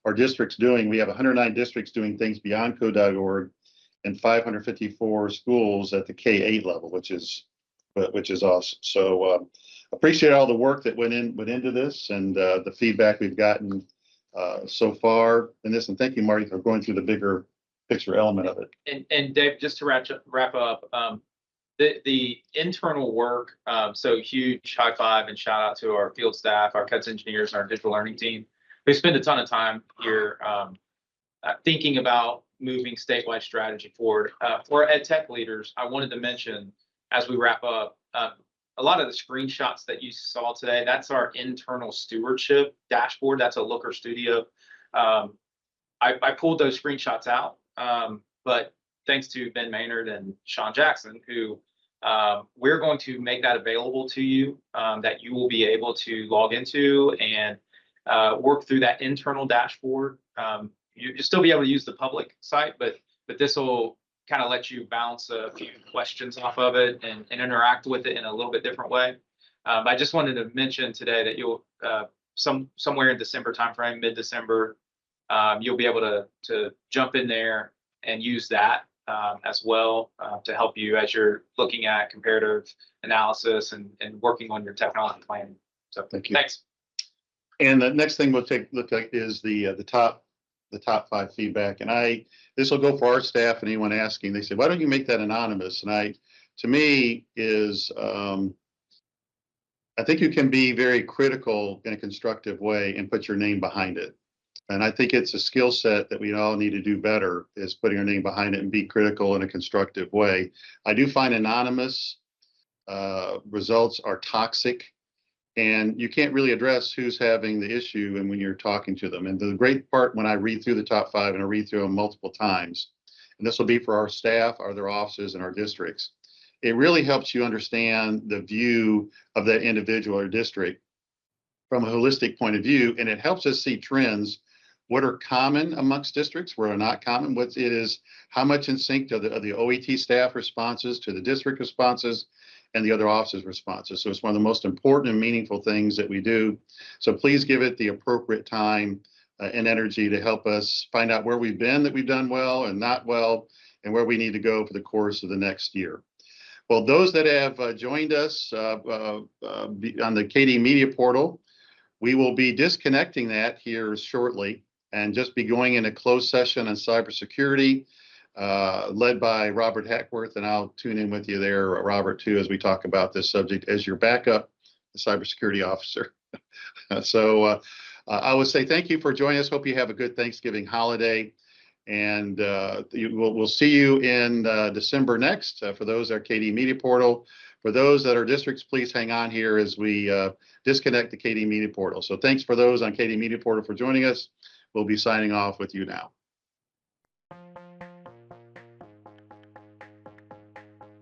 are districts doing. We have 109 districts doing things beyond code.org and 554 schools at the K-8 level, which is awesome. So appreciate all the work that went into this and the feedback we've gotten so far in this. And thank you, Marty, for going through the bigger picture element of it. And Dave, just to wrap up, the internal work, so huge high five and shout out to our field staff, our CUTS engineers, and our digital learning team. We spend a ton of time here thinking about moving statewide strategy forward. For our EdTech leaders, I wanted to mention, as we wrap up, a lot of the screenshots that you saw today, that's our internal stewardship dashboard. That's a Looker Studio. I pulled those screenshots out, but thanks to Ben Maynard and Sean Jackson, who we're going to make that available to you, that you will be able to log into and work through that internal dashboard. You'll still be able to use the public site, but this will kind of let you bounce a few questions off of it and interact with it in a little bit different way. I just wanted to mention today that you'll somewhere in December timeframe, mid-December, you'll be able to jump in there and use that as well to help you as you're looking at comparative analysis and working on your technology planning. So Thank you. Thanks. And the next thing we'll look at is the top 5 feedback. And this will go for our staff and anyone asking. They say, why don't you make that anonymous? And to me is, I think you can be very critical in a constructive way and put your name behind it. And I think it's a skill set that we all need to do better, is putting our name behind it and be critical in a constructive way. I do find anonymous results are toxic, and you can't really address who's having the issue and when you're talking to them. And the great part when I read through the top 5, and I read through them multiple times, and this will be for our staff, our other offices, and our districts, it really helps you understand the view of that individual or district from a holistic point of view, and it helps us see trends. What are common amongst districts? What are not common? What it is, how much in sync are the OET staff responses to the district responses and the other offices' responses? So it's one of the most important and meaningful things that we do. So please give it the appropriate time and energy to help us find out where we've been, that we've done well and not well, and where we need to go for the course of the next year. Well, those that have joined us on the KD Media Portal, we will be disconnecting that here shortly and just be going in a closed session on cybersecurity, led by Robert Hackworth, and I'll tune in with you there, Robert, too, as we talk about this subject as your backup cybersecurity officer. So I would say thank you for joining us. Hope you have a good Thanksgiving holiday, and we'll see you in December next. For those that are KD Media Portal, for those that are districts, please hang on here as we disconnect the KD Media Portal. So thanks for those on KD Media Portal for joining us. We'll be signing off with you now.